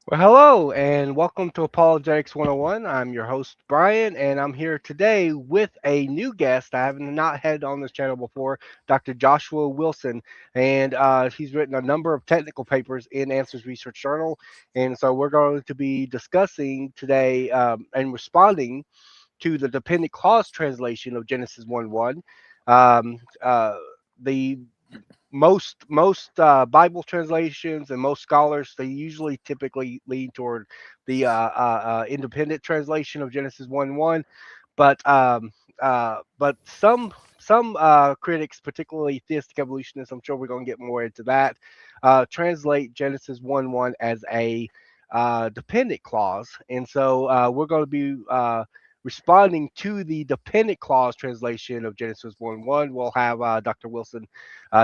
Well, hello and welcome to Apologetics 101. I'm your host, Brian, and I'm here today with a new guest I have not had on this channel before, Dr. Joshua Wilson. And he's written a number of technical papers in Answers Research Journal. And so we're going to be discussing today and responding to the dependent clause translation of Genesis 1 1. The most Bible translations and most scholars they usually typically lean toward the independent translation of Genesis 1:1, but some critics, particularly theistic evolutionists, I'm sure we're going to get more into that, translate Genesis 1:1 as a dependent clause, and so we're going to be responding to the dependent clause translation of Genesis 1:1. We'll have Dr. Wilson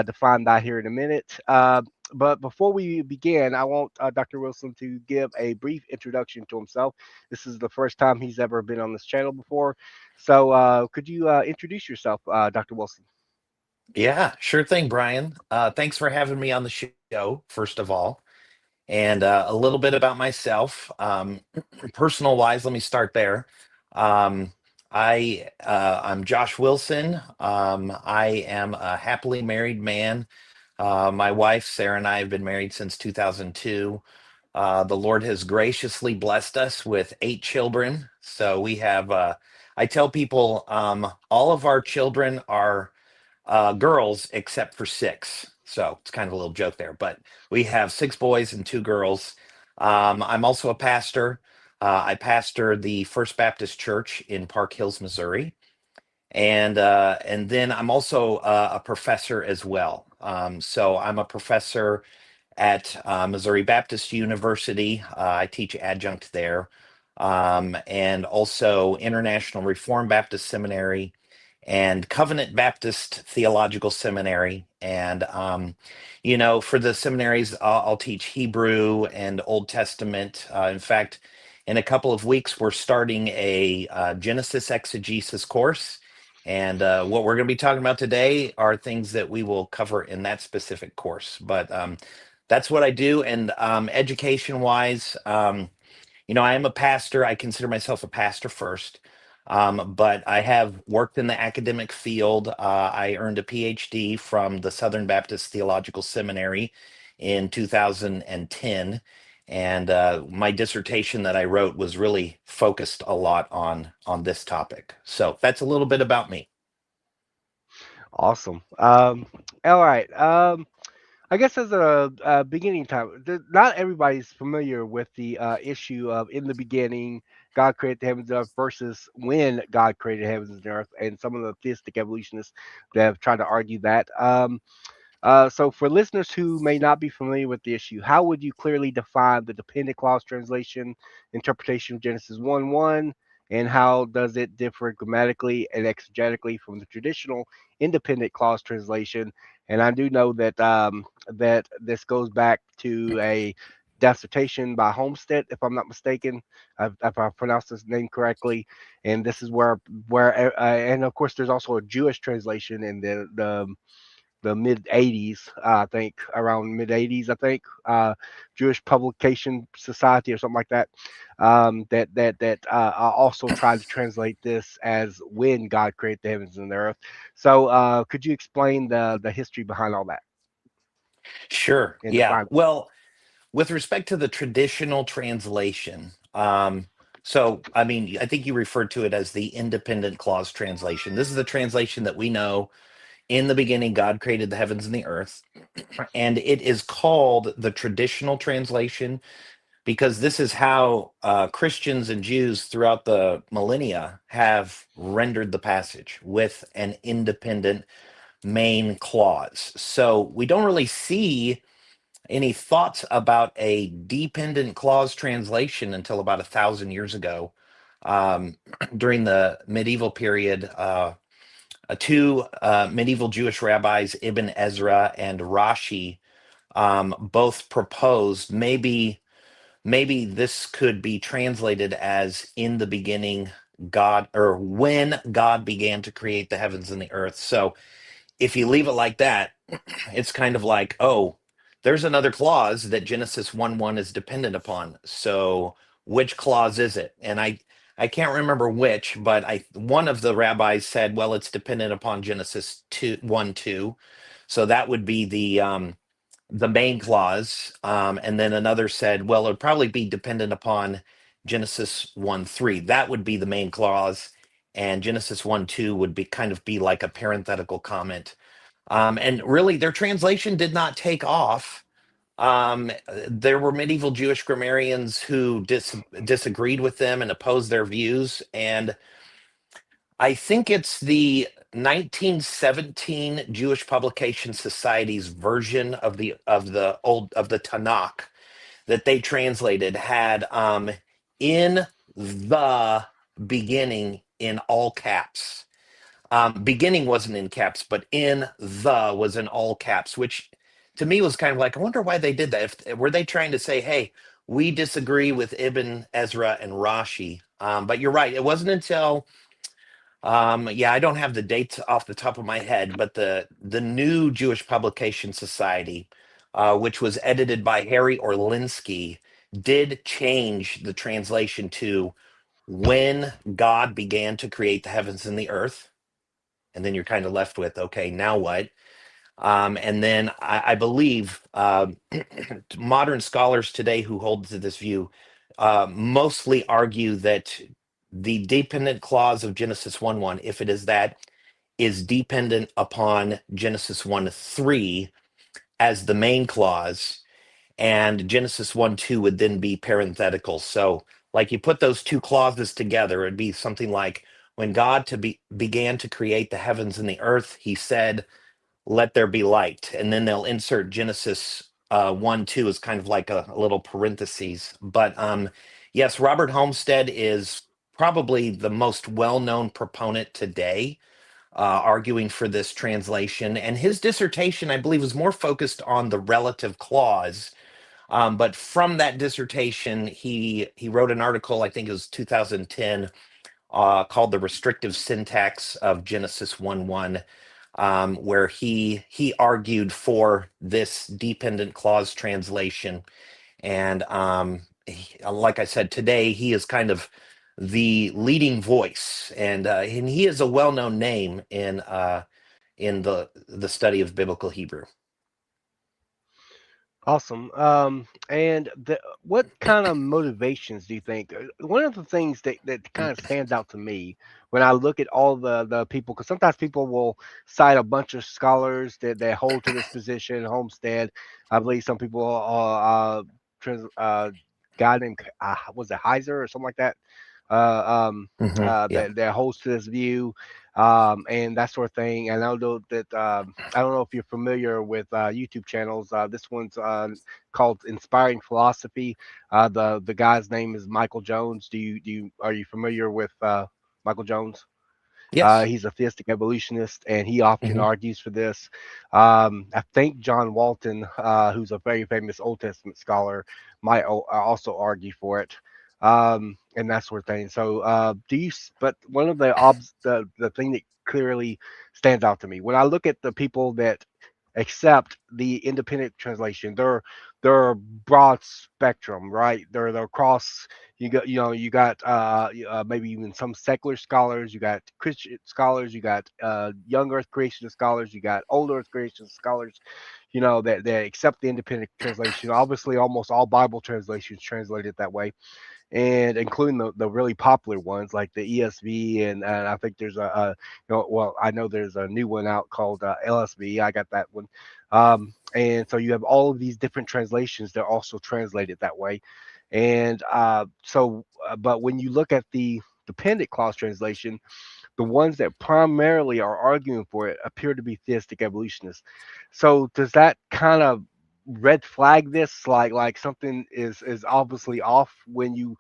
define that here in a minute. But before we begin, I want Dr. Wilson to give a brief introduction to himself. This is the first time he's ever been on this channel before. So could you introduce yourself, Dr. Wilson? Yeah, sure thing, Brian. Thanks for having me on the show, first of all. And a little bit about myself. Personal wise, let me start there. Um, I'm Josh Wilson. I am a happily married man. My wife, Sarah, and I have been married since 2002. The Lord has graciously blessed us with 8 children. So we have, I tell people, all of our children are girls except for 6. So it's kind of a little joke there, but we have 6 boys and 2 girls. I'm also a pastor. I pastor the First Baptist Church in Park Hills, Missouri, and then I'm also a professor as well. So I'm a professor at Missouri Baptist University. I teach adjunct there, and also International Reformed Baptist Seminary and Covenant Baptist Theological Seminary. And, for the seminaries, I'll teach Hebrew and Old Testament. In fact, in a couple of weeks, we're starting a Genesis exegesis course. And what we're going to be talking about today are things that we will cover in that specific course. But that's what I do. And education wise, I am a pastor. I consider myself a pastor first, but I have worked in the academic field. I earned a PhD from the Southern Baptist Theological Seminary in 2010, and my dissertation that I wrote was really focused a lot on this topic. So that's a little bit about me. Awesome. All right. I guess as a beginning time, not everybody's familiar with the issue of in the beginning, God created the heavens and earth versus when God created heavens and earth, and some of the theistic evolutionists that have tried to argue that. So, for listeners who may not be familiar with the issue, how would you clearly define the dependent clause translation interpretation of Genesis 1 1? And how does it differ grammatically and exegetically from the traditional independent clause translation? And I do know that this goes back to a dissertation by Homestead, if I'm not mistaken, if I pronounced his name correctly. And this is and of course, there's also a Jewish translation in the mid 80s, I think, around mid 80s, I think, Jewish Publication Society or something like that, that also tried to translate this as when God created the heavens and the earth. So, could you explain the history behind all that Sure. and Yeah. define it? Well, with respect to the traditional translation, so I mean, I think you referred to it as the independent clause translation. This is the translation that we know in the beginning, God created the heavens and the earth. And it is called the traditional translation because this is how Christians and Jews throughout the millennia have rendered the passage with an independent main clause. So we don't really see any thoughts about a dependent clause translation until about 1,000 years ago, um, during the medieval period. Two medieval Jewish rabbis, Ibn Ezra and Rashi, both proposed maybe this could be translated as in the beginning God, or when God began to create the heavens and the earth. So if you leave it like that, it's kind of like, oh, there's another clause that Genesis 1:1 is dependent upon. So which clause is it? And I can't remember which, but I one of the rabbis said, well, it's dependent upon Genesis 2:1-2. So that would be the main clause. And then another said, well, it would probably be dependent upon Genesis 1:3. That would be the main clause. And Genesis 1:2 would be kind of be like a parenthetical comment. And really, their translation did not take off. There were medieval Jewish grammarians who disagreed with them and opposed their views. And I think it's the 1917 Jewish Publication Society's version of the Tanakh that they translated had in the beginning in all caps. Beginning wasn't in caps, but in the was in all caps, which to me was kind of like, I wonder why they did that. Were they trying to say, hey, we disagree with Ibn Ezra and Rashi? But you're right. It wasn't until yeah, I don't have the dates off the top of my head, but the new Jewish Publication Society, which was edited by Harry Orlinsky, did change the translation to when God began to create the heavens and the earth. And then you're kind of left with, okay, now what? And then I believe modern scholars today who hold to this view mostly argue that the dependent clause of Genesis 1:1, if it is that, is dependent upon Genesis 1:3 as the main clause, and Genesis 1:2 would then be parenthetical. So, like you put those two clauses together, it'd be something like, when God began to create the heavens and the earth, he said, let there be light. And then they'll insert Genesis 1:2 as kind of like a little parentheses. But yes, Robert Homestead is probably the most well-known proponent today, arguing for this translation. And his dissertation, I believe, was more focused on the relative clause. But from that dissertation, he wrote an article, I think it was 2010, called "The Restrictive Syntax of Genesis 1:1," where he argued for this dependent clause translation. And like I said, today he is kind of the leading voice, and he is a well-known name in the study of biblical Hebrew. Awesome. What kind of motivations do you think? One of the things that kind of stands out to me when I look at all the people, because sometimes people will cite a bunch of scholars that hold to this position. Homestead, I believe some people, guy named was it Heiser or something like that, Yeah. that holds to this view, and that sort of thing. And I know that I don't know if you're familiar with YouTube channels. This one's called Inspiring Philosophy. The guy's name is Michael Jones. Do you are you familiar with Michael Jones? Yes. He's a theistic evolutionist, and he often Hmm. argues for this. I think John Walton, who's a very famous Old Testament scholar, might also argue for it, and that sort of thing. So, but one of the thing that clearly stands out to me when I look at the people that accept the independent translation, they're broad spectrum, right? They're across. You got maybe even some secular scholars, you got Christian scholars, you got young Earth creationist scholars, you got old Earth creationist scholars, that accept the independent translation. Obviously, almost all Bible translations translated that way, and including the really popular ones like the ESV, and I think there's well, I know there's a new one out called LSV. I got that one. And so you have all of these different translations that are also translated that way. But when you look at the dependent clause translation, the ones that primarily are arguing for it appear to be theistic evolutionists. So does that kind of red flag this, like something is obviously off when you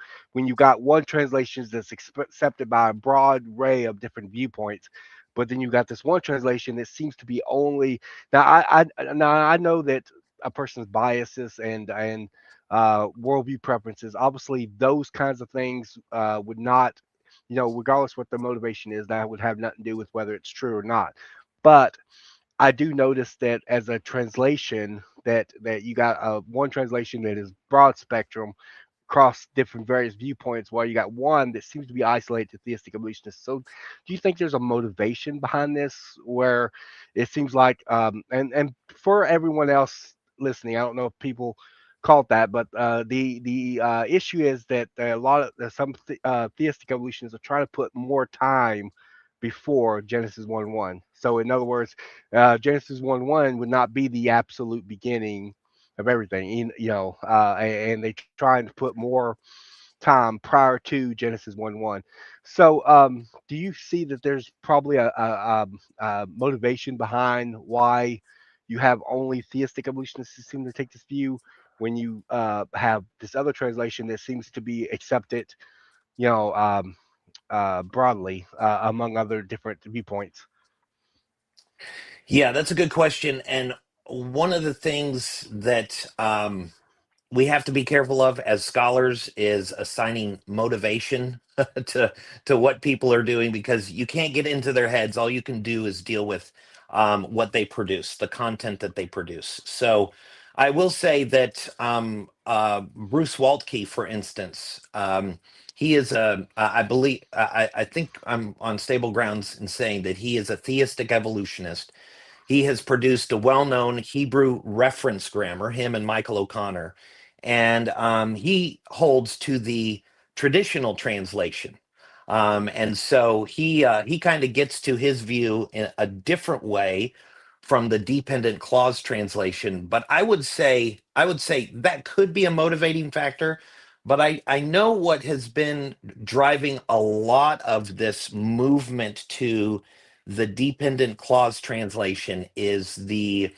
got one translation that's accepted by a broad array of different viewpoints, but then you got this one translation that seems to be only now I know that a person's biases and worldview preferences, obviously those kinds of things would not, regardless what the motivation is, that would have nothing to do with whether it's true or not. But I do notice that as a translation, that you got one translation that is broad spectrum across different various viewpoints, while you got one that seems to be isolated to theistic evolutionists. So, do you think there's a motivation behind this, where it seems like, and for everyone else listening, I don't know if people call it that, but the issue is that a lot of some theistic evolutionists are trying to put more time before Genesis 1:1. So, in other words, Genesis 1:1 would not be the absolute beginning of everything. And they trying to put more time prior to Genesis 1:1. So, do you see that there's probably a motivation behind why you have only theistic evolutionists who seem to take this view, when you have this other translation that seems to be accepted, you know, broadly among other different viewpoints? Yeah, that's a good question. And one of the things that we have to be careful of as scholars is assigning motivation to what people are doing, because you can't get into their heads. All you can do is deal with what they produce, the content that they produce. So I will say that Bruce Waltke, for instance, he is I believe, I think I'm on stable grounds in saying that he is a theistic evolutionist. He has produced a well-known Hebrew reference grammar, him and Michael O'Connor, and he holds to the traditional translation. And so he kind of gets to his view in a different way from the dependent clause translation. But I would say that could be a motivating factor. But I know what has been driving a lot of this movement to the dependent clause translation is the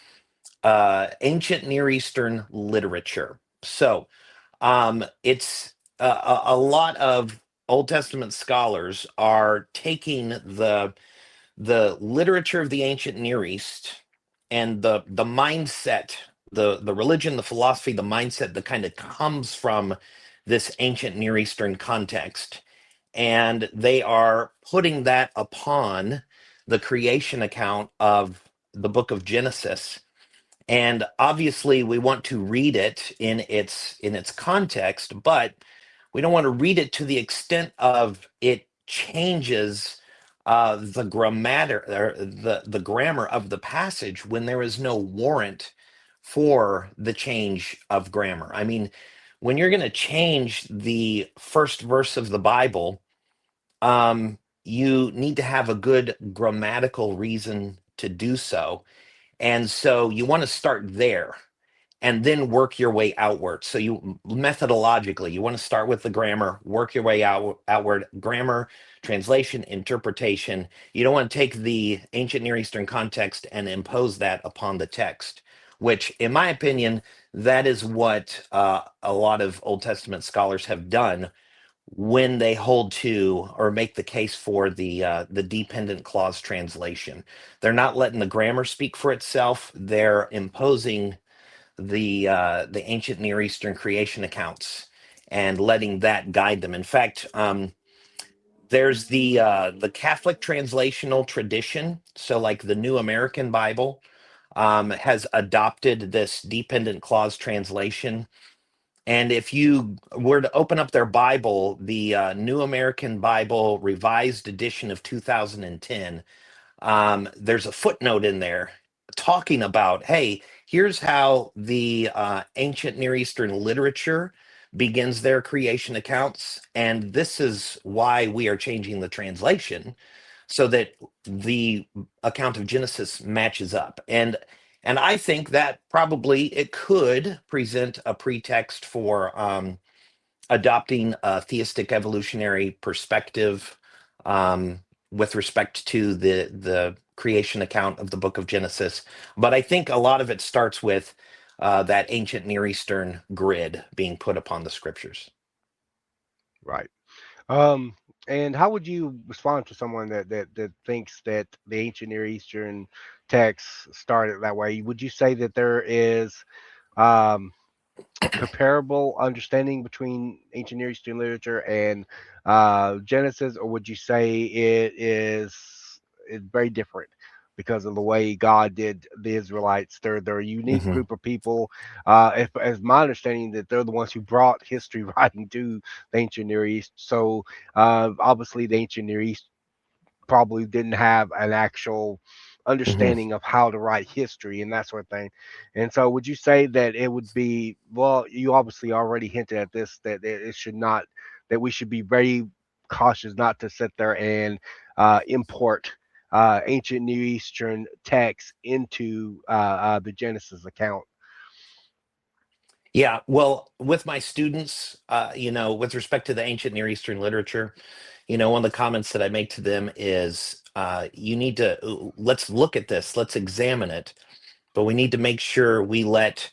ancient Near Eastern literature. So it's a lot of Old Testament scholars are taking the literature of the ancient Near East and the mindset, the religion, the philosophy, the mindset that kind of comes from this ancient Near Eastern context, and they are putting that upon the creation account of the book of Genesis. And obviously we want to read it in its context, but we don't want to read it to the extent of it changes the grammar, or the grammar of the passage, when there is no warrant for the change of grammar. I mean, when you're going to change the first verse of the Bible, you need to have a good grammatical reason to do so. And so you want to start there and then work your way outward. So you methodologically, you want to start with the grammar, work your way outward, grammar, translation, interpretation. You don't want to take the ancient Near Eastern context and impose that upon the text, which, in my opinion, that is what a lot of Old Testament scholars have done when they hold to or make the case for the dependent clause translation. They're not letting the grammar speak for itself. They're imposing the ancient Near Eastern creation accounts and letting that guide them. In fact, there's the Catholic translational tradition. So, like the New American Bible has adopted this dependent clause translation. And if you were to open up their Bible, the New American Bible Revised Edition of 2010, there's a footnote in there talking about, hey, here's how the ancient Near Eastern literature begins their creation accounts, and this is why we are changing the translation so that the account of Genesis matches up. And I think that probably it could present a pretext for adopting a theistic evolutionary perspective um, with respect to the creation account of the book of Genesis. But I think a lot of it starts with that ancient Near Eastern grid being put upon the scriptures. Right. Um, and how would you respond to someone that thinks that the ancient Near Eastern texts started that way? Would you say that there is um, comparable understanding between ancient Near Eastern literature and Genesis, or would you say it's very different? because of the way God did the Israelites. They're a unique Hmm. group of people. If, as my understanding, that they're the ones who brought history writing to the ancient Near East. So obviously, the ancient Near East probably didn't have an actual Hmm. understanding of how to write history and that sort of thing. And so, would you say that it would be, well, you obviously already hinted at this, that it should not, that we should be very cautious not to sit there and import ancient Near Eastern texts into the Genesis account? Yeah, well, with my students, with respect to the ancient Near Eastern literature, one of the comments that I make to them is, you need to let's look at this, let's examine it, but we need to make sure we let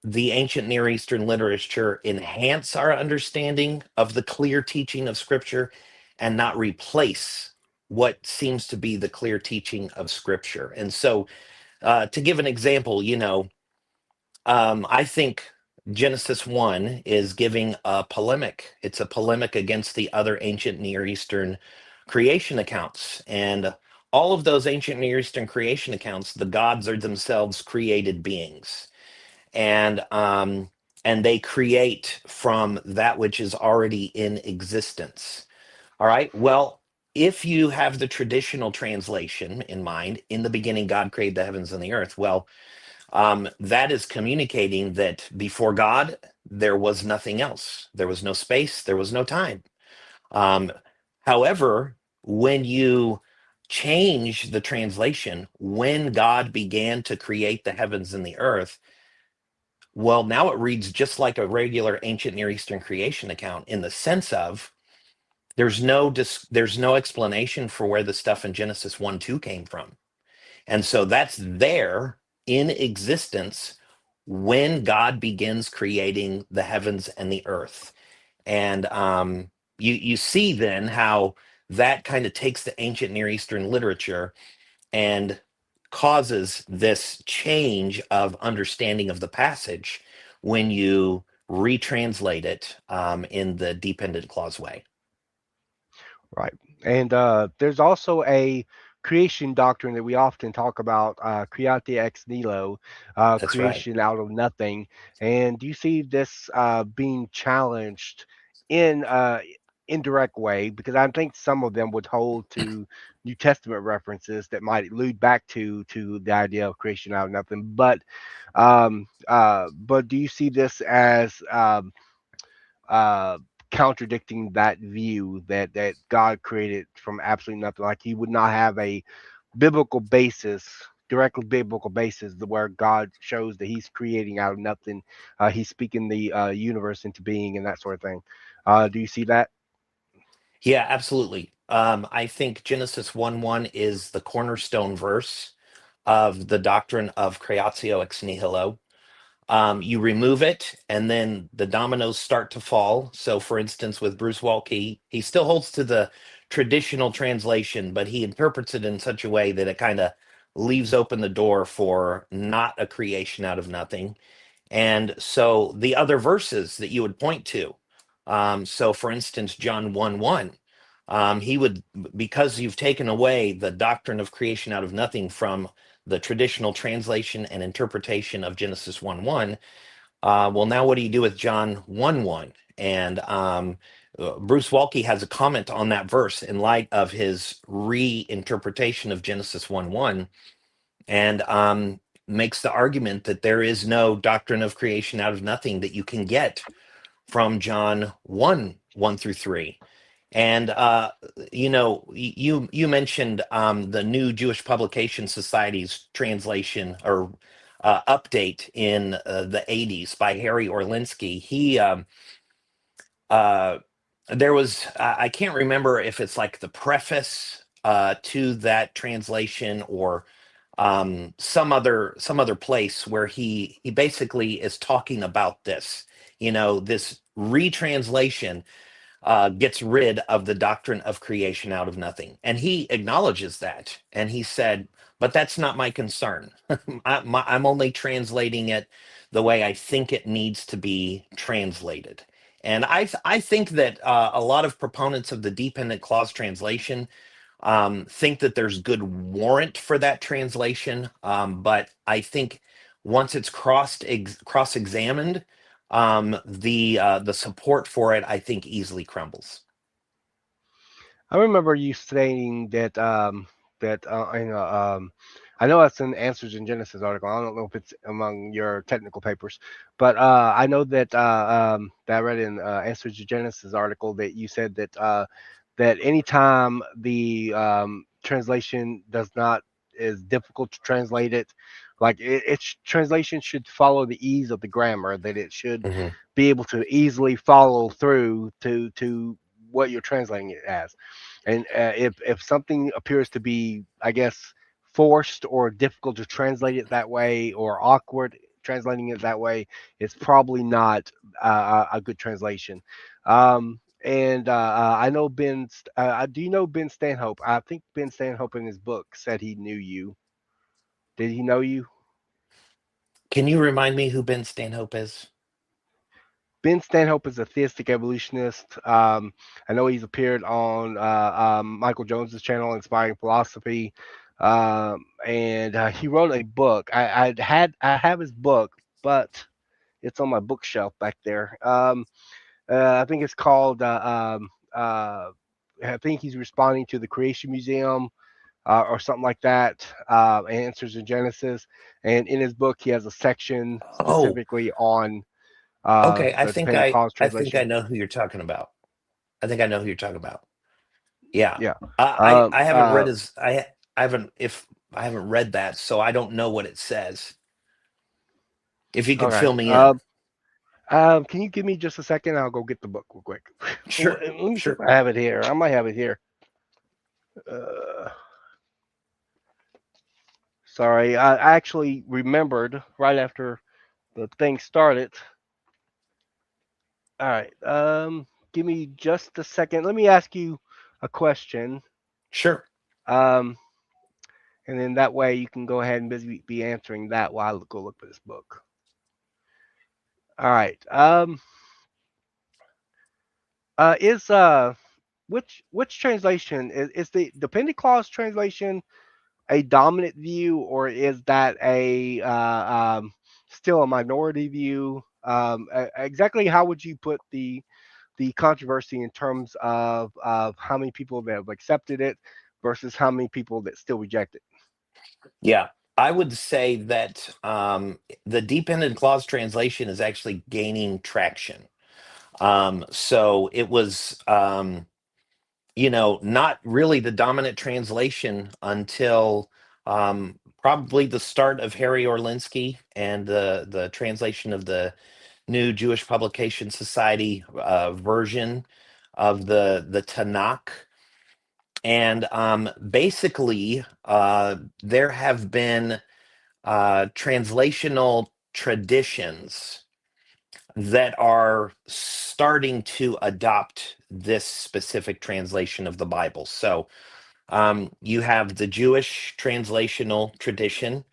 the ancient Near Eastern literature enhance our understanding of the clear teaching of Scripture and not replace what seems to be the clear teaching of Scripture. And so, to give an example, I think Genesis 1 is giving a polemic. It's a polemic against the other ancient Near Eastern creation accounts. And all of those ancient Near Eastern creation accounts, the gods are themselves created beings. And they create from that which is already in existence. All right. Well, if you have the traditional translation in mind, in the beginning, God created the heavens and the earth. Well, that is communicating that before God, there was nothing else. There was no space, there was no time. Um, However, when you change the translation, when God began to create the heavens and the earth, well, now it reads just like a regular ancient Near Eastern creation account in the sense of there's no explanation for where the stuff in Genesis 1 2 came from. And so that's there in existence when God begins creating the heavens and the earth. And you see then how that kind of takes the ancient Near Eastern literature and causes this change of understanding of the passage when you retranslate it in the dependent clause way. Right. And there's also a creation doctrine that we often talk about, create ex nihilo, That's right. creation out of nothing. And do you see this being challenged in indirect way? Because I think some of them would hold to New Testament references that might allude back to the idea of creation out of nothing. But do you see this as uh, contradicting that view that God created from absolutely nothing? Like he would not have a biblical basis, directly biblical basis, where God shows that He's creating out of nothing. He's speaking the universe into being and that sort of thing. Do you see that? Yeah, absolutely. I think Genesis 1 1 is the cornerstone verse of the doctrine of creatio ex nihilo. You remove it, and then the dominoes start to fall. So, for instance, with Bruce Waltke, he still holds to the traditional translation, but he interprets it in such a way that it kind of leaves open the door for not a creation out of nothing. And so the other verses that you would point to, so for instance, John 1 1, he would, because you've taken away the doctrine of creation out of nothing from the traditional translation and interpretation of Genesis 1 1, well, now what do you do with John 1 1? And Bruce Waltke has a comment on that verse in light of his reinterpretation of Genesis 1 1, and makes the argument that there is no doctrine of creation out of nothing that you can get from John 1 1 through 3. And you mentioned the new Jewish Publication Society's translation or update in the 80s by Harry Orlinsky. He uh, there was I can't remember if it's like the preface to that translation or some other place where he basically is talking about this, this retranslation gets rid of the doctrine of creation out of nothing. And he acknowledges that. And he said, but that's not my concern. I'm only translating it the way I think it needs to be translated. And I think that a lot of proponents of the dependent clause translation think that there's good warrant for that translation, but I think once it's cross examined, the support for it I think easily crumbles. I remember you saying that I know that's an Answers in Genesis article. I don't know if it's among your technical papers, but I know that that I read in Answers in Genesis article that you said that anytime the translation does not is difficult to translate it, like its translation should follow the ease of the grammar, that it should Hmm. be able to easily follow through to what you're translating it as. And if something appears to be, I guess, forced or difficult to translate it that way, or awkward translating it that way, it's probably not a good translation. And I know Ben. Do you know Ben Stanhope? I think Ben Stanhope in his book said he knew you. Did he know you? Can you remind me who Ben Stanhope is? Ben Stanhope is a theistic evolutionist. I know he's appeared on Michael Jones's channel, Inspiring Philosophy, and he wrote a book. I have his book, but it's on my bookshelf back there. I think it's called. I think he's responding to the Creation Museum. Or something like that, Answers in Genesis. And in his book, he has a section Oh, specifically on okay. the dependent clause I think I translation. know who you're talking about. I think I know who you're talking about. Yeah. Yeah. I Um, haven't read uh, his I haven't if I haven't read that, so I don't know what it says. If you all could right. fill me in. Can you give me just a second? I'll go get the book real quick. Sure. Let me see if Sure. I have it here. I might have it here. Uh, Sorry, I actually remembered right after the thing started. All right. Give me just a second. Let me ask you a question. Sure. Um, and then that way you can go ahead and be answering that while I go look for this book. All right. Is which translation is the dependent clause translation a dominant view, or is that a still a minority view? Exactly how would you put the controversy in terms of how many people that have accepted it versus how many people that still reject it? Yeah. I would say that the dependent clause translation is actually gaining traction. So it was, not really the dominant translation until probably the start of Harry Orlinsky and the translation of the New Jewish Publication Society version of the Tanakh. And basically, there have been translational traditions that are starting to adopt this specific translation of the Bible. So you have the Jewish translational tradition,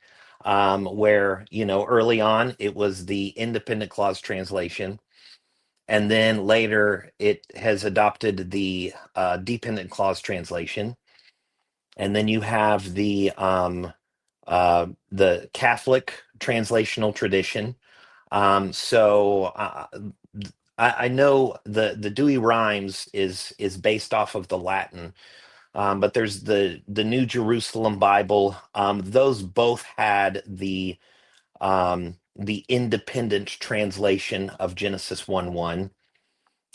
where, early on it was the independent clause translation. And then later it has adopted the dependent clause translation. And then you have the Catholic translational tradition. I know the Dewey Rhymes is based off of the Latin, but there's the New Jerusalem Bible. Those both had the independent translation of Genesis 1:1,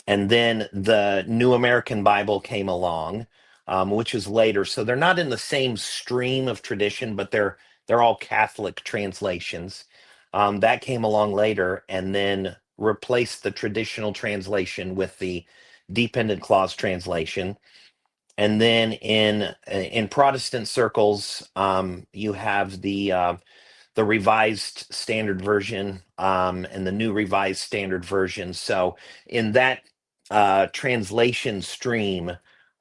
and then the New American Bible came along, which is later. So they're not in the same stream of tradition, but they're all Catholic translations. That came along later, and then replaced the traditional translation with the dependent clause translation. And then in Protestant circles, you have the Revised Standard Version, and the New Revised Standard Version. So in that translation stream,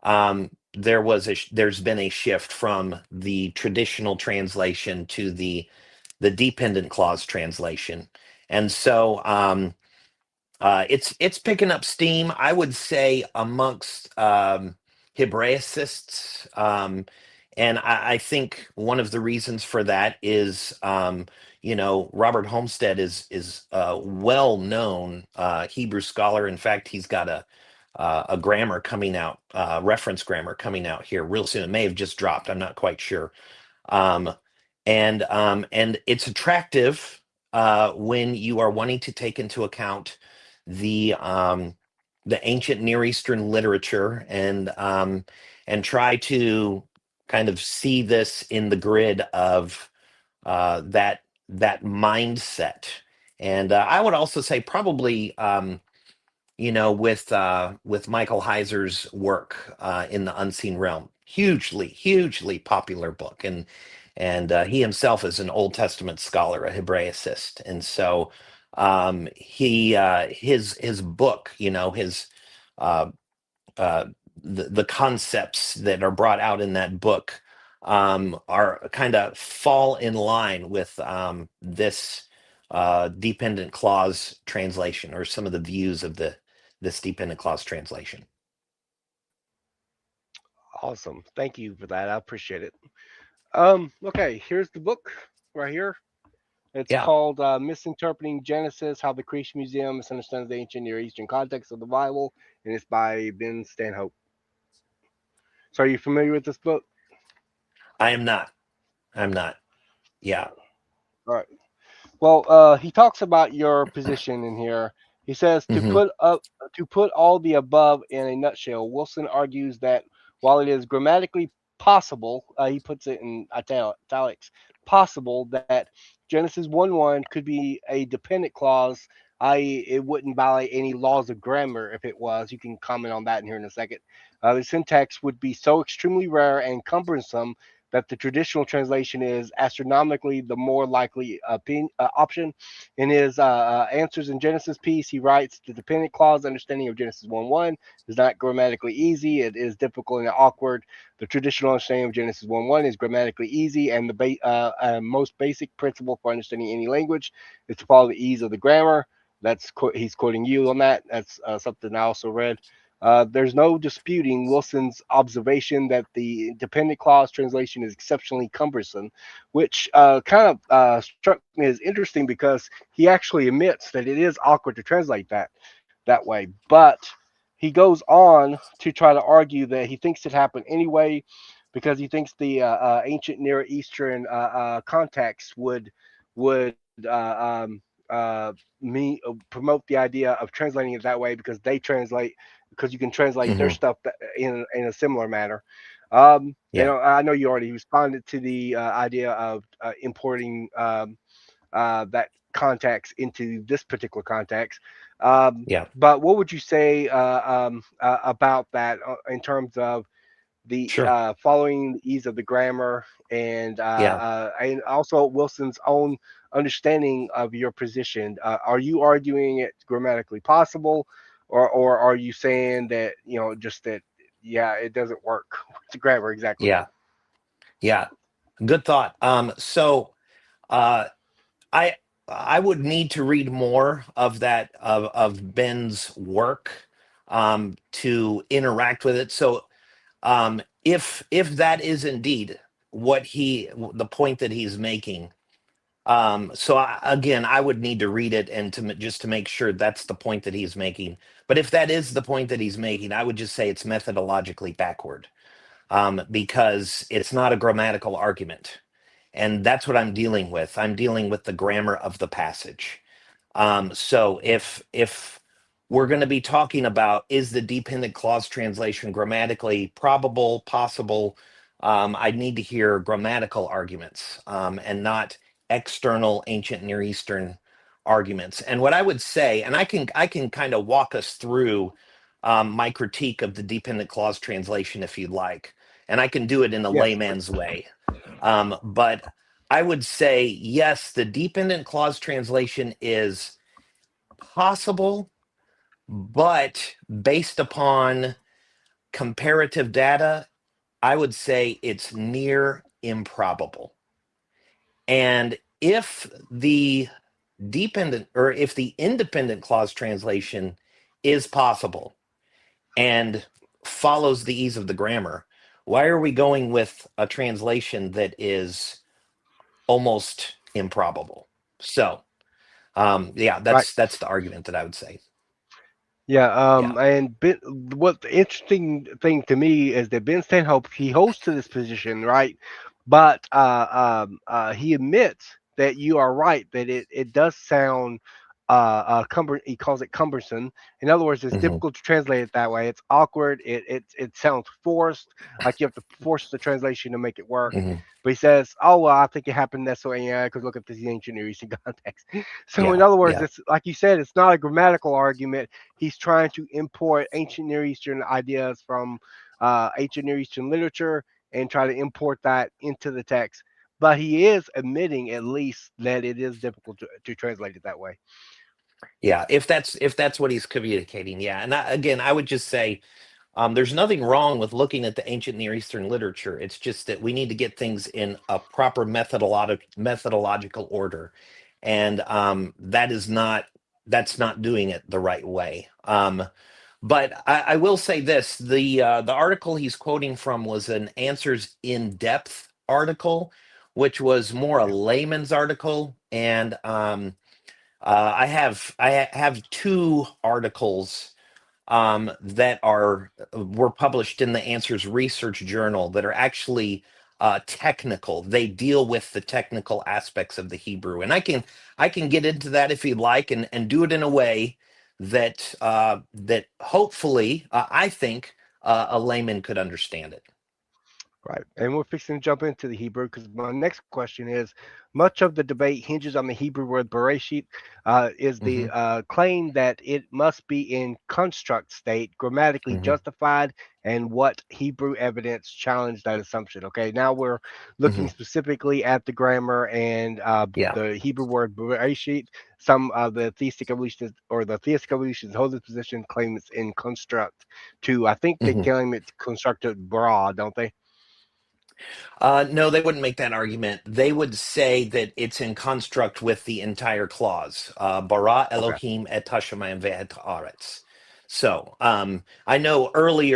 there's been a shift from the traditional translation to the dependent clause translation, and so it's picking up steam. I would say amongst Hebraicists. And I think one of the reasons for that is, Robert Homestead is a well-known Hebrew scholar. In fact, he's got a grammar coming out, reference grammar coming out here real soon. It may have just dropped. I'm not quite sure. Um, and it's attractive when you are wanting to take into account the um, the ancient Near Eastern literature and try to kind of see this in the grid of that mindset. And I would also say probably with Michael Heiser's work in the Unseen Realm, hugely popular book, and he himself is an Old Testament scholar, a Hebraicist, and so his book, his uh, uh, the concepts that are brought out in that book are kind of fall in line with this dependent clause translation, or some of the views of this dependent clause translation. Awesome. Thank you for that. I appreciate it. Okay, here's the book right here. It's Yeah, called Misinterpreting Genesis: How the Creation Museum Misunderstands the Ancient Near Eastern Context of the Bible, and it's by Ben Stanhope. So, are you familiar with this book? I am not. I'm not. Yeah. All right. Well, he talks about your position in here. He says Hmm. to put all the above in a nutshell. Wilson argues that while it is grammatically possible, he puts it in italics, possible that Genesis 1:1 could be a dependent clause, i.e., it wouldn't violate any laws of grammar if it was. You can comment on that in here in a second. The syntax would be so extremely rare and cumbersome that the traditional translation is astronomically the more likely option. In his Answers in Genesis piece, he writes the dependent clause understanding of Genesis 1:1 is not grammatically easy. It is difficult and awkward. The traditional understanding of Genesis 1:1 is grammatically easy, and the most basic principle for understanding any language is to follow the ease of the grammar. He's quoting you on that. That's something I also read. There's no disputing Wilson's observation that the dependent clause translation is exceptionally cumbersome, which kind of struck me as interesting because he actually admits that it is awkward to translate that way. But he goes on to try to argue that he thinks it happened anyway because he thinks the ancient Near Eastern context would promote the idea of translating it that way because you can translate their Hmm. stuff in a similar manner. Yeah. I know you already responded to the idea of importing that context into this particular context. Yeah. But what would you say about that in terms of the Sure. following the ease of the grammar Yeah. and also Wilson's own understanding of your position? Are you arguing it grammatically possible, or are you saying that just that yeah it doesn't work with the grammar exactly? Yeah. Yeah. Good thought. So uh I I would need to read more of that of Ben's work to interact with it. So if that is indeed the point that he's making, again, I would need to read it and just to make sure that's the point that he's making. But if that is the point that he's making, I would just say it's methodologically backward, because it's not a grammatical argument, and that's what I'm dealing with. I'm dealing with the grammar of the passage. So if we're going to be talking about, is the dependent clause translation grammatically probable, possible, I need to hear grammatical arguments, and not external ancient Near Eastern arguments. And what I would say, and I can kind of walk us through my critique of the dependent clause translation if you'd like, and I can do it in a Yes. layman's way. But I would say yes, the dependent clause translation is possible, but based upon comparative data, I would say it's near improbable. And if the independent clause translation is possible, and follows the ease of the grammar. Why are we going with a translation that is almost improbable? So, yeah, Right. that's the argument that I would say. Yeah, Yeah. what the interesting thing to me is that Ben Stanhope, he holds to this position, right? But he admits that you are right, that it does sound he calls it cumbersome. In other words, it's Hmm. difficult to translate it that way. It's awkward. It sounds forced, like you have to force the translation to make it work. Hmm. But he says, "Oh well, I think it happened that way. Yeah, because look at the ancient Near Eastern context." So in Yeah. other words, Yeah. it's like you said, it's not a grammatical argument. He's trying to import ancient Near Eastern ideas from ancient Near Eastern literature and try to import that into the text. But he is admitting at least that it is difficult to translate it that way. Yeah. If that's what he's communicating, yeah. And again, I would just say, there's nothing wrong with looking at the ancient Near Eastern literature. It's just that we need to get things in a proper methodological order, and that's not doing it the right way. But I will say this: the article he's quoting from was an Answers in Depth article, which was more a Okay. layman's article, and I have two articles that are were published in the Answers Research Journal that are actually technical. They deal with the technical aspects of the Hebrew, and I can get into that if you'd like, and do it in a way that hopefully I think a layman could understand it. Right. And we're fixing to jump into the Hebrew because my next question is much of the debate hinges on the Hebrew word bereshit, is the Hmm. claim that it must be in construct state, grammatically Hmm. justified, and what Hebrew evidence challenged that assumption. Okay, now we're looking Hmm. specifically at the grammar and Yeah. the Hebrew word bereshit. Some of the theistic evolutionists or the theistic evolutionists hold this position, claim it's in construct too. I think they Hmm. claim it's constructed bra, don't they? No, they wouldn't make that argument. They would say that it's in construct with the entire clause, bara Okay. Elohim et hashamayim ve'et haaretz. So I know early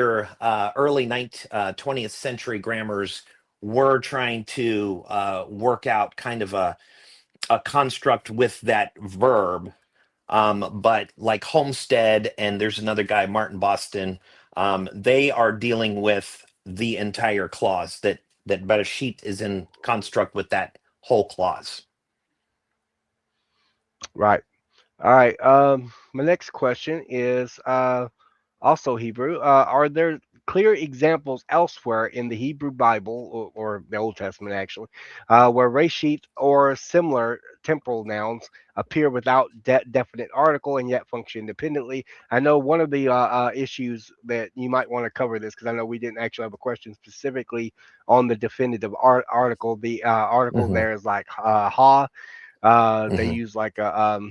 20th century grammars were trying to work out kind of a construct with that verb, but like Homestead and there's another guy, Martin Boston, they are dealing with the entire clause that Bereshit is in construct with that whole clause. Right. All right. My next question is also Hebrew. Are there clear examples elsewhere in the Hebrew Bible or the Old Testament actually, where reshit or similar temporal nouns appear without definite article and yet function independently? I know one of the issues that you might want to cover this because I know we didn't actually have a question specifically on the definitive article. The article Hmm. there is like ha. They Hmm. use like a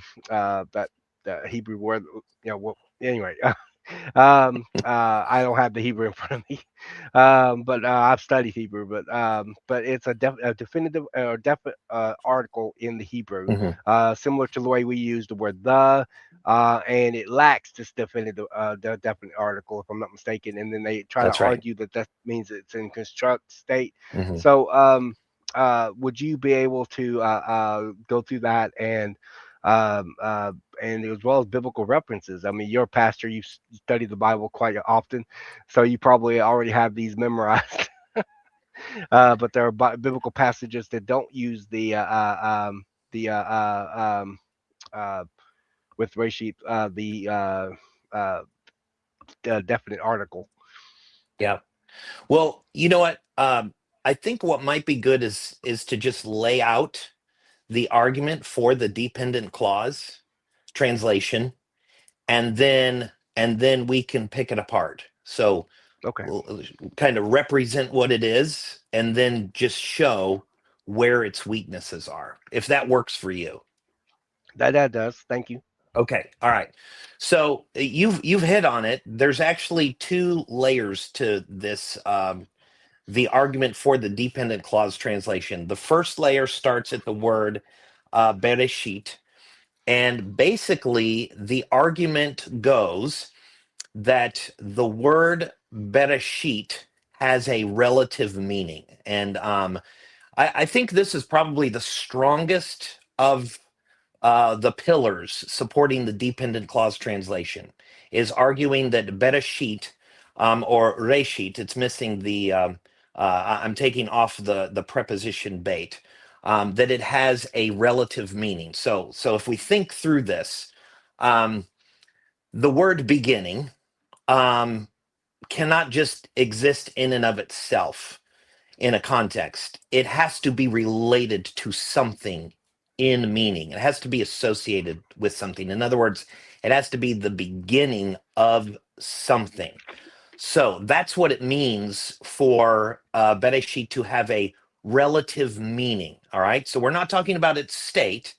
that Hebrew word. Well, anyway, I don't have the Hebrew in front of me, but I've studied Hebrew. But it's a definitive or definite article in the Hebrew, Hmm. similar to the way we use the word the. And it lacks this definitive, the definite article, if I'm not mistaken. And then they try to That's right. argue that that means it's in construct state. Hmm. So, would you be able to go through that um, uh, and as well as biblical references? I mean, you're a pastor, you study the Bible quite often, so you probably already have these memorized. But there are biblical passages that don't use the uh, with Rashid uh, definite article. Yeah. Well, you know what? I think what might be good is to just lay out the argument for the dependent clause translation, and then we can pick it apart. So Okay, kind of represent what it is and then just show where its weaknesses are, if that works for you. that does. Thank you. Okay, all right. So you've hit on it. There's actually two layers to this, the argument for the dependent clause translation. The first layer starts at the word bereshit, and basically the argument goes that the word Bereshit has a relative meaning. And I think this is probably the strongest of the pillars supporting the dependent clause translation, is arguing that Bereshit, or Reshit, it's missing the, I'm taking off the preposition bait, that it has a relative meaning. So if we think through this, um, the word beginning um, cannot just exist in and of itself in a context. It has to be related to something in meaning. It has to be associated with something. In other words, it has to be the beginning of something. So that's what it means for Bereshit to have a relative meaning. All right. So we're not talking about its state,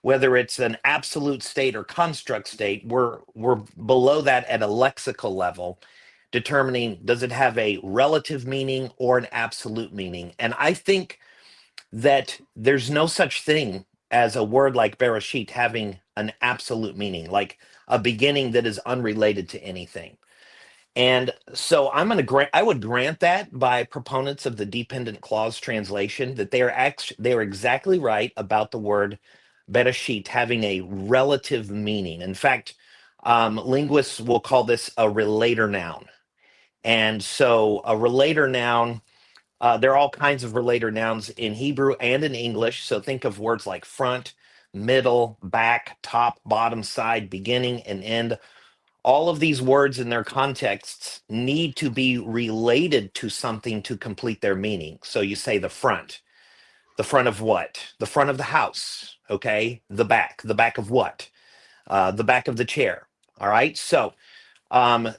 whether it's an absolute state or construct state. We're below that at a lexical level, determining does it have a relative meaning or an absolute meaning. And I think that there's no such thing as a word like Bereshit having an absolute meaning, like a beginning that is unrelated to anything. And so I would grant that by proponents of the dependent clause translation, that they are exactly right about the word Bereshit having a relative meaning. In fact, linguists will call this a relator noun. And so a relator noun, there are all kinds of relator nouns in Hebrew and in English. So think of words like front, middle, back, top, bottom, side, beginning, and end. All of these words in their contexts need to be related to something to complete their meaning. So you say the front. The front of what? The front of the house. Okay. The back of what? The back of the chair. All right. So um,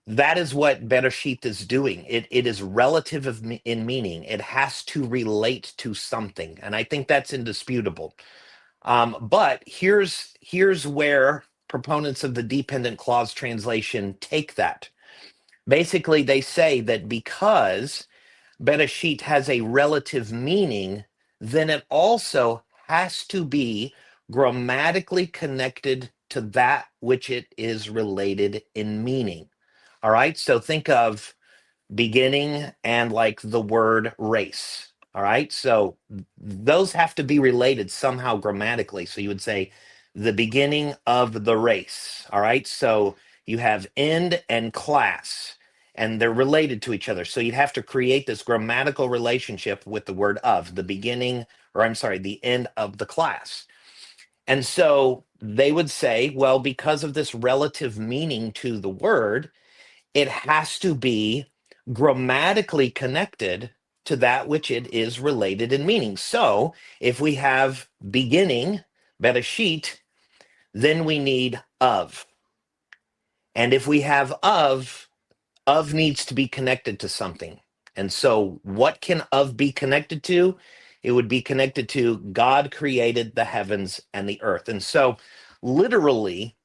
that is what Bereshit is doing. It is relative in meaning. It has to relate to something, and I think that's indisputable. But here's where proponents of the dependent clause translation take that. Basically, they say that because Bereshit has a relative meaning, then it also has to be grammatically connected to that which it is related in meaning. All right. So think of beginning and like the word race. All right. So those have to be related somehow grammatically. So you would say the beginning of the race. All right. So you have end and class, and they're related to each other. So you'd have to create this grammatical relationship with the word of the beginning, or I'm sorry, the end of the class. And so they would say, well, because of this relative meaning to the word, it has to be grammatically connected to that which it is related in meaning. So if we have beginning, bereshit, then we need of. And if we have of needs to be connected to something. And so what can of be connected to? It would be connected to God created the heavens and the earth. And so literally,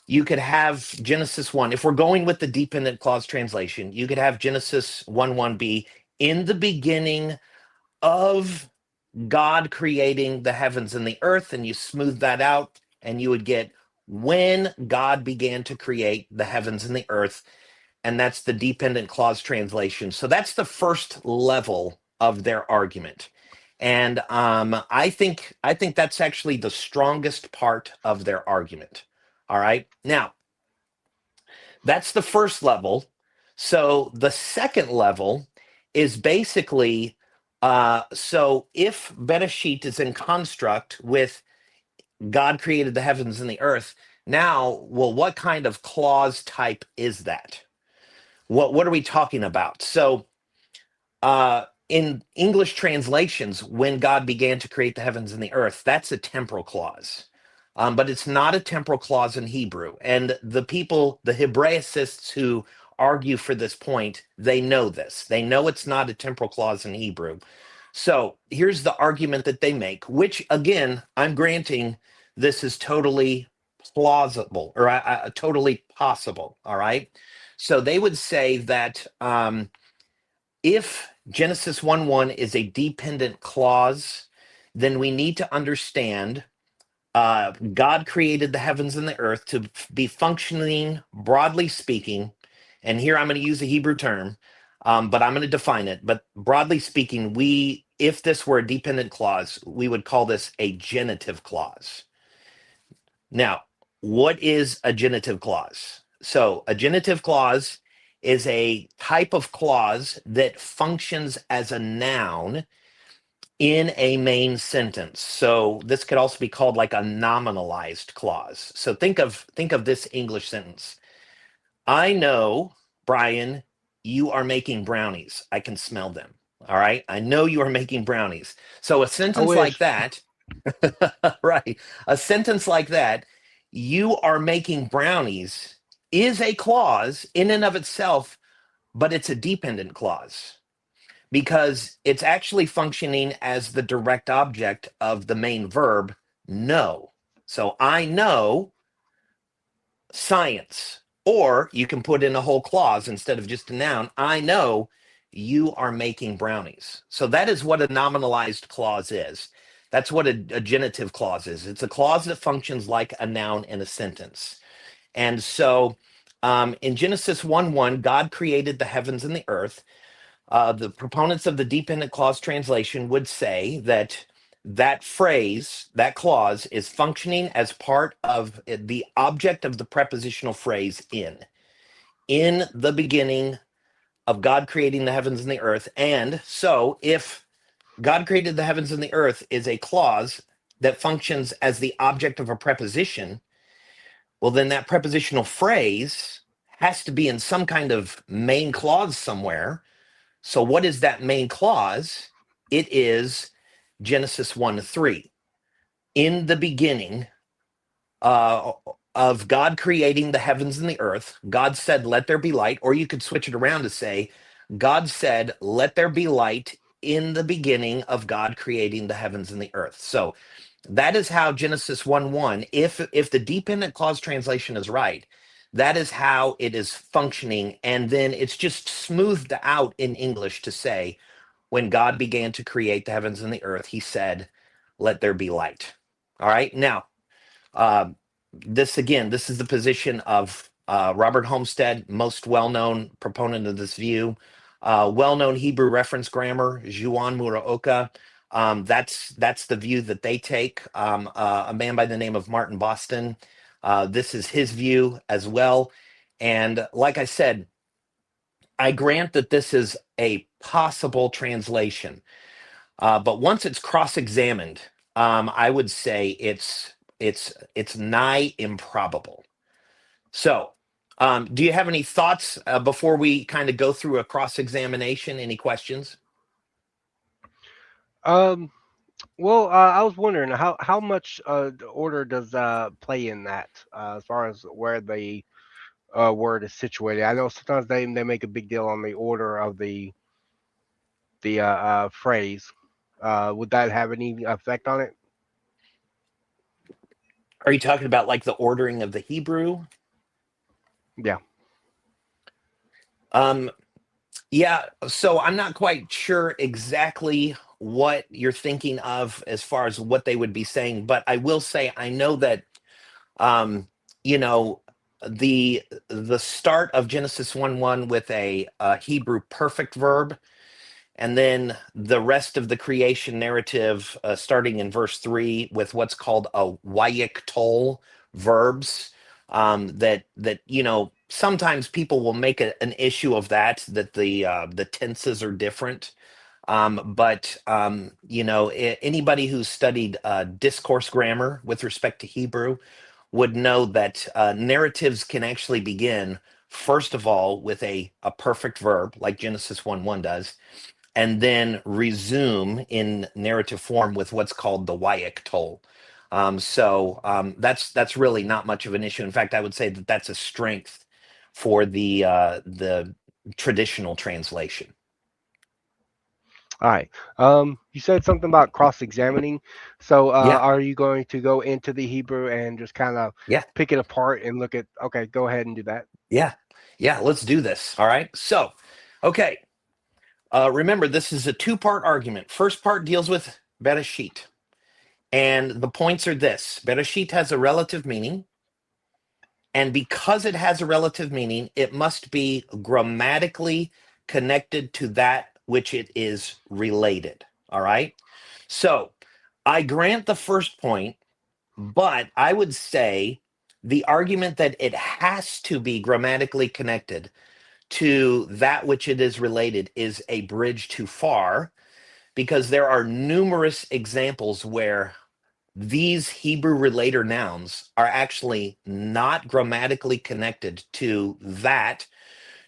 you could have Genesis 1. If we're going with the dependent clause translation, you could have Genesis 1 be in the beginning of God creating the heavens and the earth, and you smooth that out, and you would get when God began to create the heavens and the earth. And that's the dependent clause translation. So that's the first level of their argument. And I think that's actually the strongest part of their argument. All right. Now, that's the first level. So the second level is basically so if Bereshit is in construct with God created the heavens and the earth, now, well, what kind of clause type is that? What are we talking about? So in English translations, when God began to create the heavens and the earth, that's a temporal clause. But it's not a temporal clause in Hebrew. And the people, the Hebraicists who argue for this point, they know this. They know it's not a temporal clause in Hebrew. So here's the argument that they make, which again, I'm granting this is totally plausible or totally possible. All right. So they would say that if Genesis 1 is a dependent clause, then we need to understand God created the heavens and the earth to be functioning, broadly speaking, And here I'm going to use a Hebrew term, but I'm going to define it. But broadly speaking, if this were a dependent clause, we would call this a genitive clause. Now, what is a genitive clause? So, a genitive clause is a type of clause that functions as a noun in a main sentence. So, this could also be called like a nominalized clause. So, think of this English sentence. I know, Brian, you are making brownies. I can smell them. All right. I know you are making brownies. So, a I sentence like wish. that, right? A sentence like that, you are making brownies, is a clause in and of itself, but it's a dependent clause because it's actually functioning as the direct object of the main verb know. So I know science. Or you can put in a whole clause instead of just a noun. I know you are making brownies. So that is what a nominalized clause is. That's what a genitive clause is. It's a clause that functions like a noun in a sentence. And so in Genesis 1 1, God created the heavens and the earth. The proponents of the dependent clause translation would say that that phrase, that clause, is functioning as part of the object of the prepositional phrase in. In the beginning of God creating the heavens and the earth. And so, if God created the heavens and the earth is a clause that functions as the object of a preposition, well, then that prepositional phrase has to be in some kind of main clause somewhere. So, what is that main clause? It is Genesis 1 3. In the beginning uh, of God creating the heavens and the earth, God said, let there be light. Or you could switch it around to say, God said, let there be light in the beginning of God creating the heavens and the earth. So, that is how Genesis 1 1, if the dependent clause translation is right, that is how it is functioning. And then it's just smoothed out in English to say, when God began to create the heavens and the earth, he said, let there be light. All right. Now, uh, this is the position of Robert Homestead, most well known proponent of this view. Well known Hebrew reference grammar, Juan Muraoka. That's the view that they take. A man by the name of Martin Boston. This is his view as well. And like I said, I grant that this is a possible translation. But once it's cross-examined, I would say it's nigh improbable. So, do you have any thoughts before we kind of go through a cross-examination? Any questions? Um, well, I was wondering how much the order does play in that as far as where the word is situated. I know sometimes they make a big deal on the order of the phrase. Would that have any effect on it? Are you talking about like the ordering of the Hebrew? Yeah. Um, yeah. So I'm not quite sure exactly what you're thinking of as far as what they would be saying, but I will say I know that um you know the start of Genesis 1 1 with a Hebrew perfect verb, and then the rest of the creation narrative starting in verse 3 with what's called a wayik tol verbs, that sometimes people will make an issue of that the tenses are different. But anybody who's studied discourse grammar with respect to Hebrew would know that narratives can actually begin, first of all, with a perfect verb, like Genesis 1 1 does, and then resume in narrative form with what's called the wayik tol. So that's really not much of an issue. In fact, I would say that that's a strength for the traditional translation. All right. You said something about cross-examining. So, Yeah, are you going to go into the Hebrew and just kind of yeah. pick it apart and look at? Okay, go ahead and do that. Yeah, yeah, let's do this. All right. So, okay. Remember, this is a two-part argument. First part deals with Bereshit. And the points are this: Bereshit has a relative meaning, And because it has a relative meaning, it must be grammatically connected to that which it is related. All right. So I grant the first point, but I would say the argument that it has to be grammatically connected to that which it is related is a bridge too far, because there are numerous examples where these Hebrew relator nouns are actually not grammatically connected to that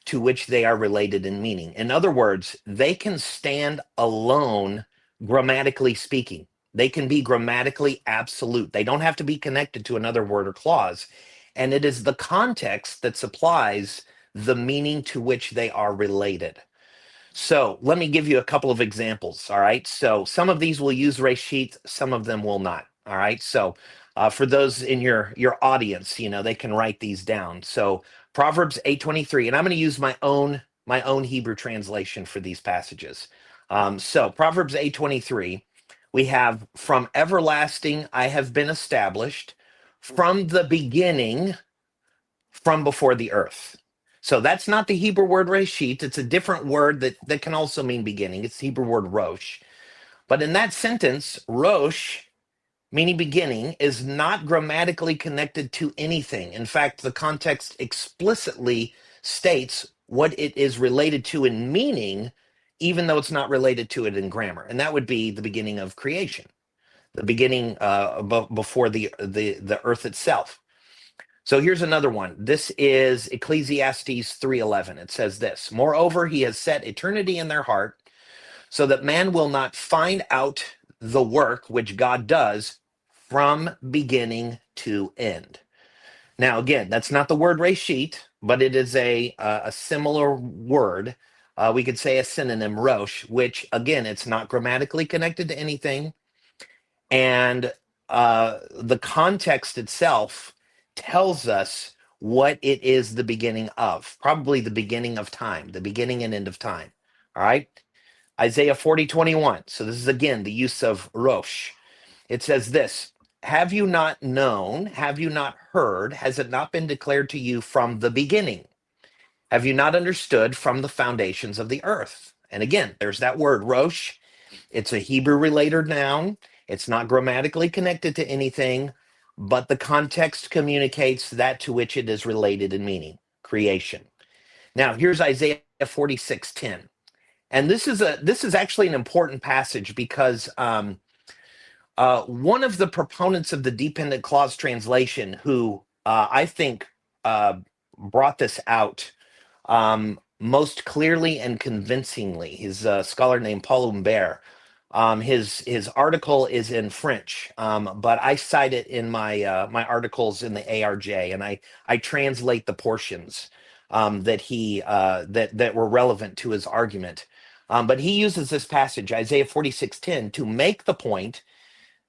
to which they are related in meaning. In other words, they can stand alone grammatically speaking. They can be grammatically absolute. They don't have to be connected to another word or clause. And it is the context that supplies the meaning to which they are related. So let me give you a couple of examples. All right. So some of these will use race sheets, some of them will not. All right. So for those in your audience, they can write these down. So Proverbs 8:23, and I'm going to use my own Hebrew translation for these passages. So Proverbs 8:23, we have, from everlasting I have been established, from the beginning, from before the earth. So that's not the Hebrew word reshit. It's a different word that can also mean beginning. It's the Hebrew word rosh. But in that sentence, rosh, meaning beginning, is not grammatically connected to anything. In fact, the context explicitly states what it is related to in meaning, even though it's not related to it in grammar. And that would be the beginning of creation, the beginning before the earth itself. So here's another one. This is Ecclesiastes 3:11. It says this: "Moreover, he has set eternity in their heart, so that man will not find out the work which God does from beginning to end." Now, again, that's not the word reshit, but it is a similar word. We could say a synonym, rosh, which, again, it's not grammatically connected to anything. And the context itself tells us what it is the beginning of, probably the beginning of time, the beginning and end of time. All right. Isaiah 40:21. So this is again the use of rosh. It says this: "Have you not known? Have you not heard? Has it not been declared to you from the beginning? Have you not understood from the foundations of the earth?" And again, there's that word rosh. It's a Hebrew related noun. It's not grammatically connected to anything, but the context communicates that to which it is related in meaning: creation. Now, here's Isaiah 46:10. And this is actually an important passage because one of the proponents of the dependent clause translation, who I think brought this out most clearly and convincingly, he's a scholar named Paul Humbert. His article is in French, but I cite it in my articles in the ARJ, and I translate the portions that were relevant to his argument. But he uses this passage, Isaiah 46:10, to make the point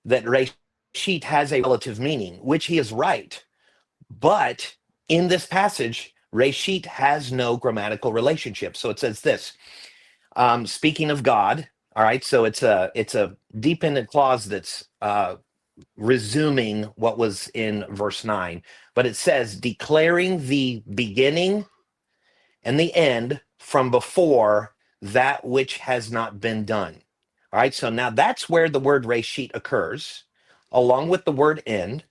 that reshit has a relative meaning, which he is right. But in this passage, reshit has no grammatical relationship. So it says this, speaking of God. All right, so it's a dependent clause that's resuming what was in verse 9, but it says, declaring the beginning and the end from before that which has not been done. All right, so now that's where the word reshit occurs, along with the word end.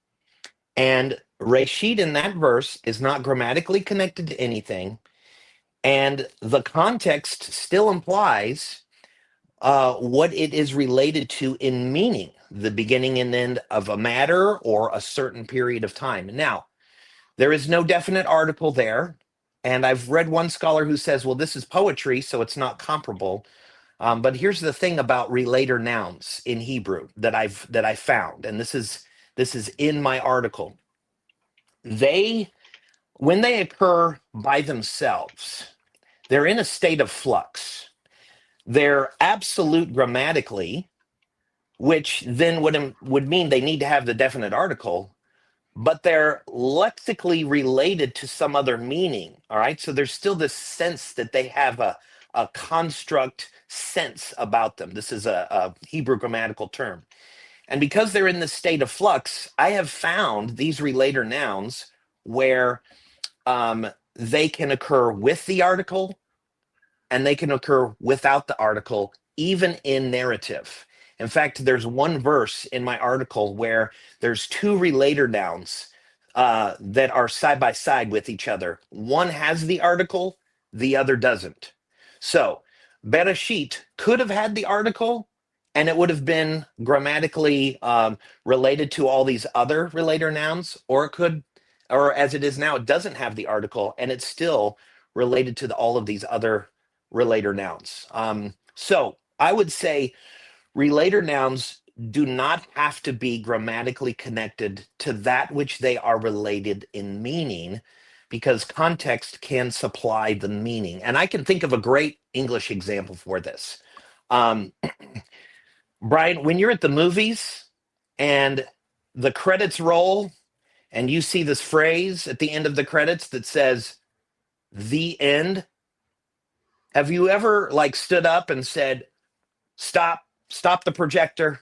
And reshit in that verse is not grammatically connected to anything. And the context still implies what it is related to in meaning, the beginning and end of a matter or a certain period of time. Now, there is no definite article there. And I've read one scholar who says, well, this is poetry, so it's not comparable. But here's the thing about relator nouns in Hebrew that I found, and this is in my article. They, when they occur by themselves, they're in a state of flux. They're absolute grammatically, which then would mean they need to have the definite article, but they're lexically related to some other meaning. All right. So there's still this sense that they have a construct sense about them. This is a Hebrew grammatical term. And because they're in this state of flux, I have found these relator nouns where they can occur with the article and they can occur without the article, even in narrative. In fact, there's one verse in my article where there's two relator nouns that are side by side with each other. One has the article, the other doesn't. So, Bereshit could have had the article, and it would have been grammatically related to all these other relator nouns, or it could, or as it is now, it doesn't have the article, and it's still related to all of these other relator nouns. So I would say relator nouns do not have to be grammatically connected to that which they are related in meaning, because context can supply the meaning. And I can think of a great English example for this. Um, Brian, when you're at the movies and the credits roll and you see this phrase at the end of the credits that says the end, have you ever like stood up and said, stop the projector,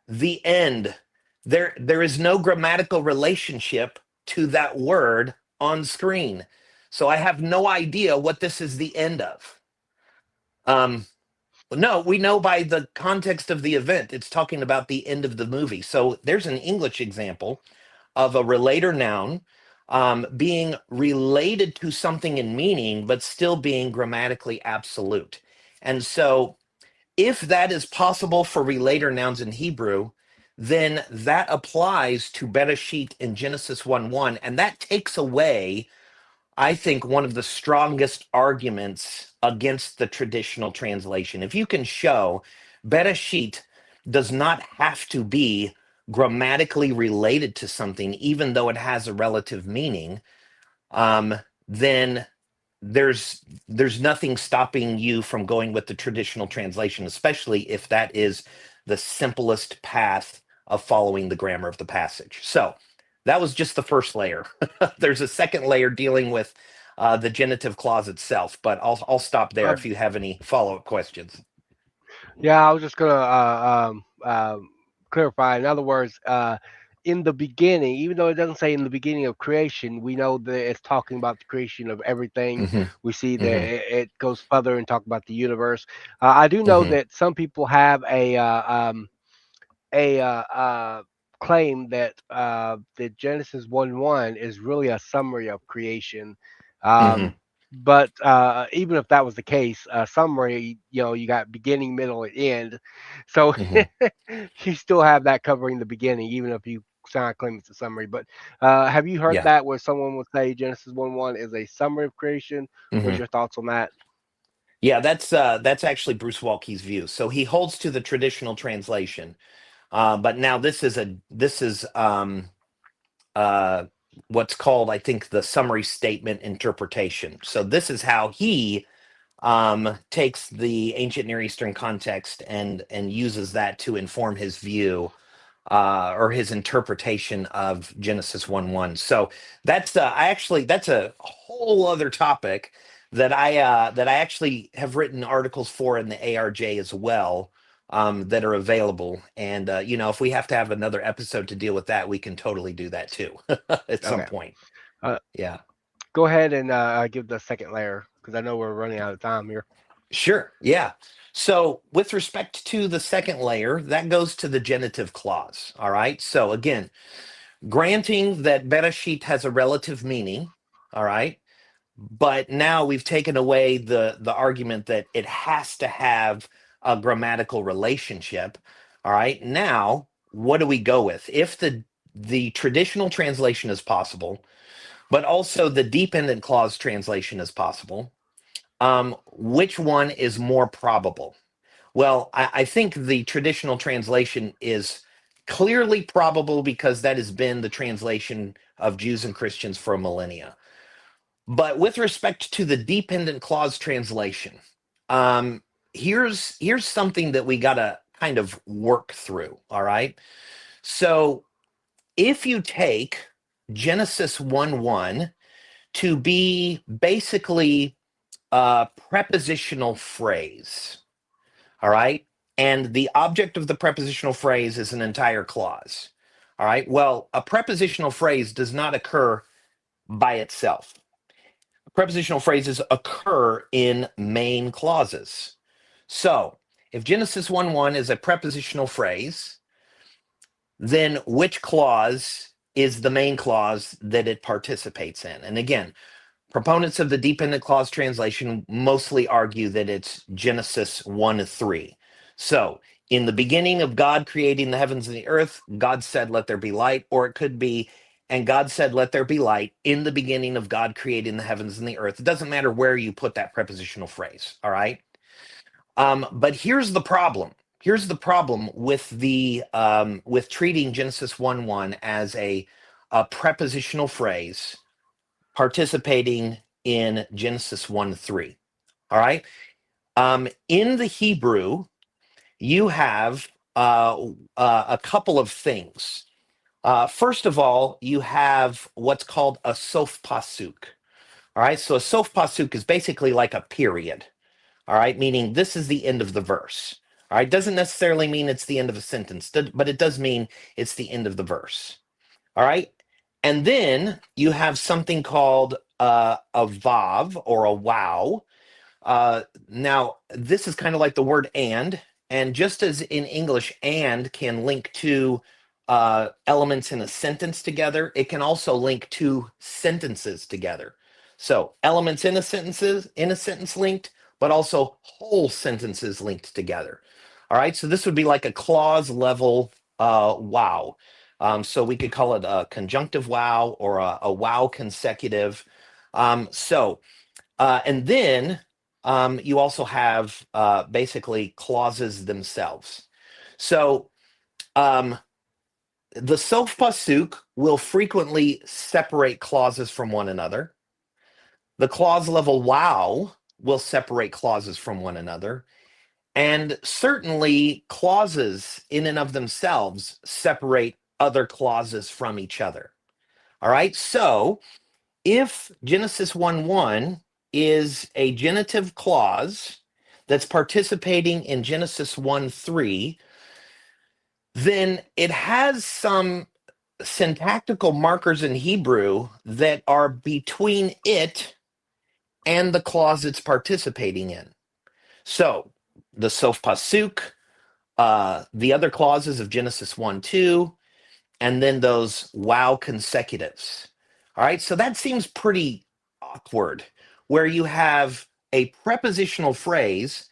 the end? There is no grammatical relationship to that word on screen. So I have no idea what this is the end of. No, we know by the context of the event, it's talking about the end of the movie. So there's an English example of a relator noun being related to something in meaning, but still being grammatically absolute. And so, if that is possible for relator nouns in Hebrew, then that applies to Bereshit in Genesis 1:1, and that takes away, I think, one of the strongest arguments against the traditional translation. If you can show Bereshit does not have to be grammatically related to something, even though it has a relative meaning, then there's nothing stopping you from going with the traditional translation, especially if that is the simplest path of following the grammar of the passage. So that was just the first layer. There's a second layer dealing with the genitive clause itself, but I'll stop there if Um, you have any follow-up questions. yeah, I was just gonna clarify. In other words, in the beginning, even though it doesn't say in the beginning of creation, we know that it's talking about the creation of everything. Hmm. We see that Hmm. it goes further and talk about the universe. I do know Hmm. that some people have a claim that Genesis 1:1 is really a summary of creation. Hmm. Um, but even if that was the case, summary, you got beginning, middle, and end. So Hmm. you still have that covering the beginning, even if you sound claim it's a summary. But have you heard Yeah. that where someone would say Genesis 1:1 is a summary of creation? What's Hmm. your thoughts on that? Yeah, that's actually Bruce Waltke's view. So he holds to the traditional translation. But now this is uh, what's called, I think, the summary statement interpretation. So this is how he takes the ancient Near Eastern context and uses that to inform his view or his interpretation of Genesis 1:1. So that's a whole other topic that I actually have written articles for in the ARJ as well, that are available. And if we have to have another episode to deal with that, we can totally do that too at some Okay. point. Uh, Yeah. Go ahead and give the second layer because I know we're running out of time here. Sure. Yeah. So, with respect to the second layer, that goes to the genitive clause. All right. So, again, granting that Bereshit has a relative meaning, all right, but now we've taken away the argument that it has to have a grammatical relationship. All right. Now, what do we go with? If the traditional translation is possible, but also the dependent clause translation is possible, which one is more probable? Well, I think the traditional translation is clearly probable because that has been the translation of Jews and Christians for millennia. But with respect to the dependent clause translation, here's something that we gotta kind of work through. All right. So if you take Genesis 1:1 to be basically a prepositional phrase, all right, and the object of the prepositional phrase is an entire clause. All right. Well, a prepositional phrase does not occur by itself. Prepositional phrases occur in main clauses. So if Genesis 1:1 is a prepositional phrase, then which clause is the main clause that it participates in? And again, proponents of the dependent clause translation mostly argue that it's Genesis 1:3. So, in the beginning of God creating the heavens and the earth, God said, "Let there be light," or it could be, "And God said, Let there be light in the beginning of God creating the heavens and the earth." It doesn't matter where you put that prepositional phrase, all right? But here's the problem. Here's the problem with the with treating Genesis 1:1 as a prepositional phrase participating in Genesis 1:3. All right. In the Hebrew, you have a couple of things. First of all, you have what's called a sof pasuk. All right. So a sof pasuk is basically like a period. All right. Meaning this is the end of the verse. All right. Doesn't necessarily mean it's the end of a sentence, but it does mean it's the end of the verse. All right. And then you have something called a vav or a wow. Now, this is kind of like the word and just as in English, and can link to elements in a sentence together, it can also link two sentences together. So elements in a sentence linked, but also whole sentences linked together. All right, so this would be like a clause level wow. So we could call it a conjunctive wow or a wow consecutive. And then you also have basically clauses themselves. So um, the sof pasuk will frequently separate clauses from one another. The clause level wow will separate clauses from one another. And certainly clauses in and of themselves separate other clauses from each other. All right. So if Genesis 1:1 is a genitive clause that's participating in Genesis 1:3, then it has some syntactical markers in Hebrew that are between it and the clause it's participating in. So the sof pasuk, the other clauses of Genesis 1:2, and then those wow consecutives. All right, so that seems pretty awkward where you have a prepositional phrase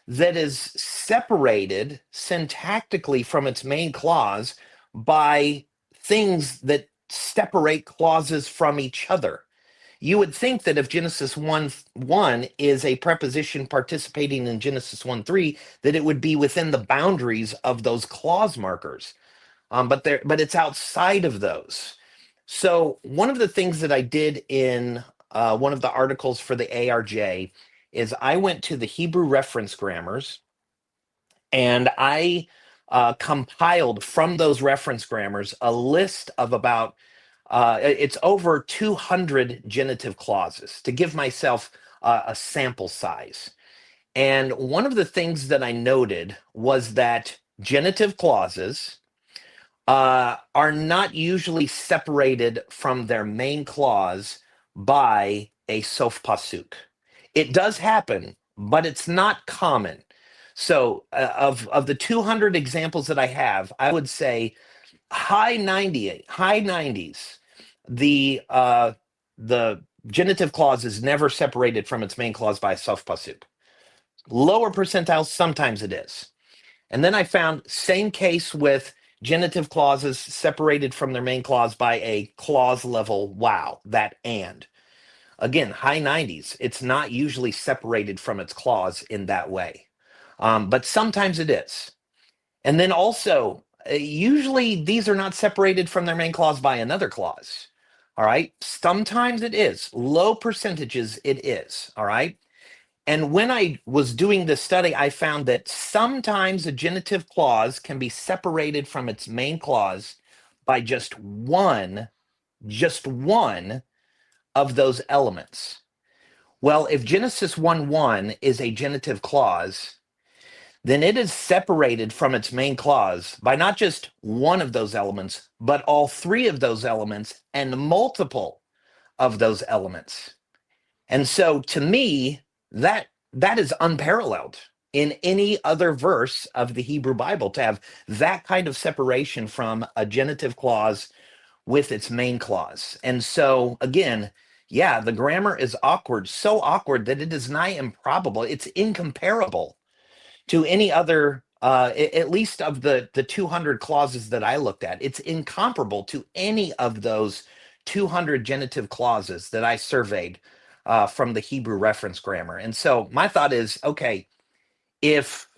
that is separated syntactically from its main clause by things that separate clauses from each other. You would think that if Genesis 1:1 is a preposition participating in Genesis 1:3, that it would be within the boundaries of those clause markers. But it's outside of those. So one of the things that I did in one of the articles for the ARJ is I went to the Hebrew reference grammars and I compiled from those reference grammars a list of about it's over 200 genitive clauses to give myself a sample size. And one of the things that I noted was that genitive clauses are not usually separated from their main clause by a sof pasuk. It does happen, but it's not common. So, of the 200 examples that I have, I would say high 90s, the genitive clause is never separated from its main clause by a sof pasuk. Lower percentiles, sometimes it is. And then I found same case with genitive clauses separated from their main clause by a clause level wow, that and. Again, high 90s, it's not usually separated from its clause in that way. But sometimes it is. And then also, usually these are not separated from their main clause by another clause. All right. Sometimes it is. Low percentages, it is. All right. And when I was doing this study, I found that sometimes a genitive clause can be separated from its main clause by just one of those elements. Well, if Genesis 1:1 is a genitive clause, then it is separated from its main clause by not just one of those elements, but all three of those elements and multiple of those elements. And so to me, that is unparalleled in any other verse of the Hebrew Bible, to have that kind of separation from a genitive clause with its main clause. And so again, yeah, the grammar is awkward, so awkward that it is nigh improbable. It's incomparable to any other, at least of the 200 clauses that I looked at. It's incomparable to any of those 200 genitive clauses that I surveyed from the Hebrew reference grammar. And so my thought is, okay, if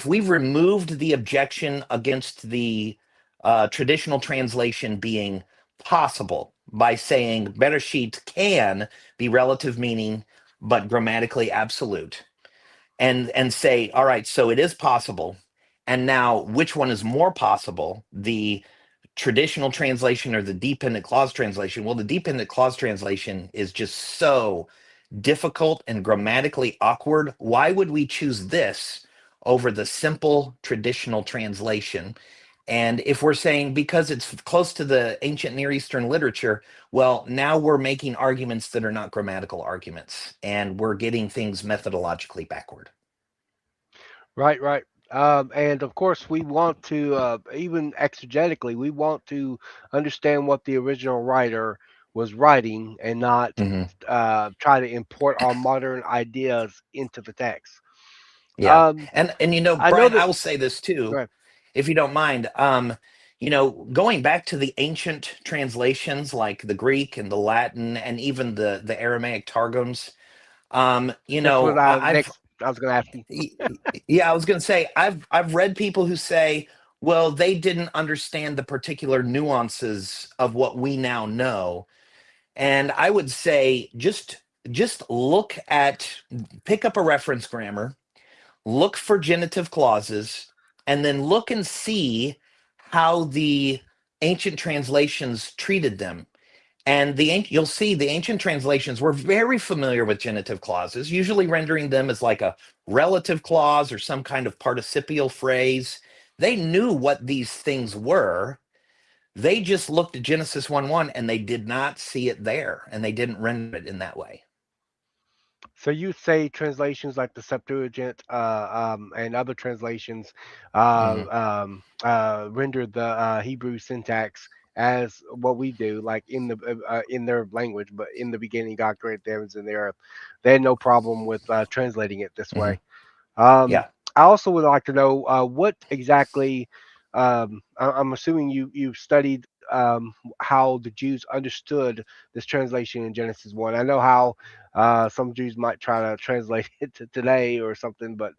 we've removed the objection against the traditional translation being possible by saying Bereshit can be relative meaning but grammatically absolute, and say, all right, so it is possible, and now which one is more possible, the traditional translation or the dependent clause translation? Well, the dependent clause translation is just so difficult and grammatically awkward. Why would we choose this over the simple traditional translation? And if we're saying because it's close to the ancient Near Eastern literature, well, now we're making arguments that are not grammatical arguments, and we're getting things methodologically backward. Right, right. And of course, we want to, even exegetically, we want to understand what the original writer was writing and not Hmm. try to import our modern ideas into the text. Yeah. Um, And I know Brian, that. I will say this Go too, ahead. if you don't mind. Going back to the ancient translations like the Greek and the Latin and even the Aramaic targums, That's what I've I was going to ask you. yeah, I was going to say I've read people who say, well, they didn't understand the particular nuances of what we now know. And I would say just pick up a reference grammar, look for genitive clauses, and then look and see how the ancient translations treated them. And you'll see the ancient translations were very familiar with genitive clauses, usually rendering them as like a relative clause or some kind of participial phrase. They knew what these things were. They just looked at Genesis 1:1 and they did not see it there, and they didn't render it in that way. So you say translations like the Septuagint and other translations Hmm. render the Hebrew syntax as what we do, like in their language, but in the beginning, God created the heavens and the earth. They had no problem with translating it this Hmm. way. Um, Yeah. I also would like to know what exactly. I'm assuming you've studied how the Jews understood this translation in Genesis 1. I know how some Jews might try to translate it to today or something, but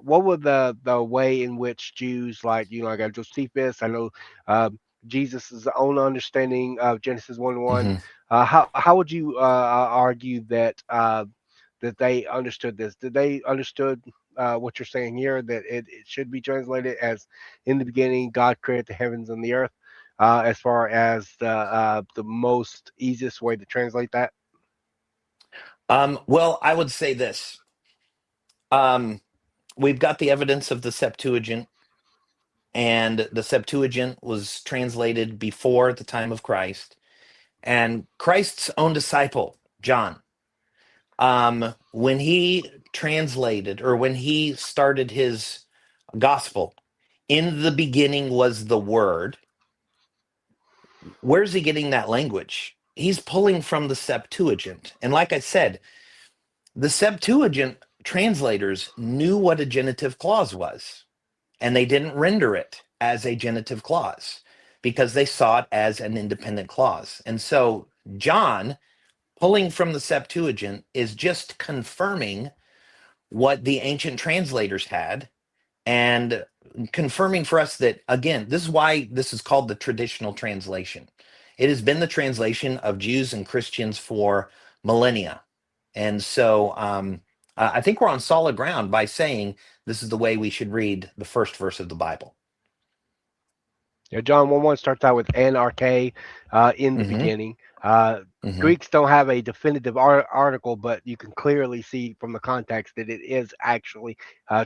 what was the way in which Jews, like like Josephus, I know Jesus' own understanding of Genesis 1:1. Hmm. How would you argue that that they understood this? Did they understood what you're saying here, that it should be translated as in the beginning God created the heavens and the earth, as far as the most easiest way to translate that? Well, I would say this. Um, we've got the evidence of the Septuagint, and the Septuagint was translated before the time of Christ. And Christ's own disciple, John, when he translated or when he started his gospel, in the beginning was the Word. Where's he getting that language? He's pulling from the Septuagint. And like I said, the Septuagint translators knew what a genitive clause was, and they didn't render it as a genitive clause because they saw it as an independent clause. And so John, pulling from the Septuagint, is just confirming what the ancient translators had, and confirming for us that, again, this is why this is called the traditional translation. It has been the translation of Jews and Christians for millennia. And so I think we're on solid ground by saying this is the way we should read the first verse of the Bible. Yeah, John 1 1 starts out with NRK in the Hmm. beginning. Uh, Hmm. Greeks don't have a definitive article, but you can clearly see from the context that it is actually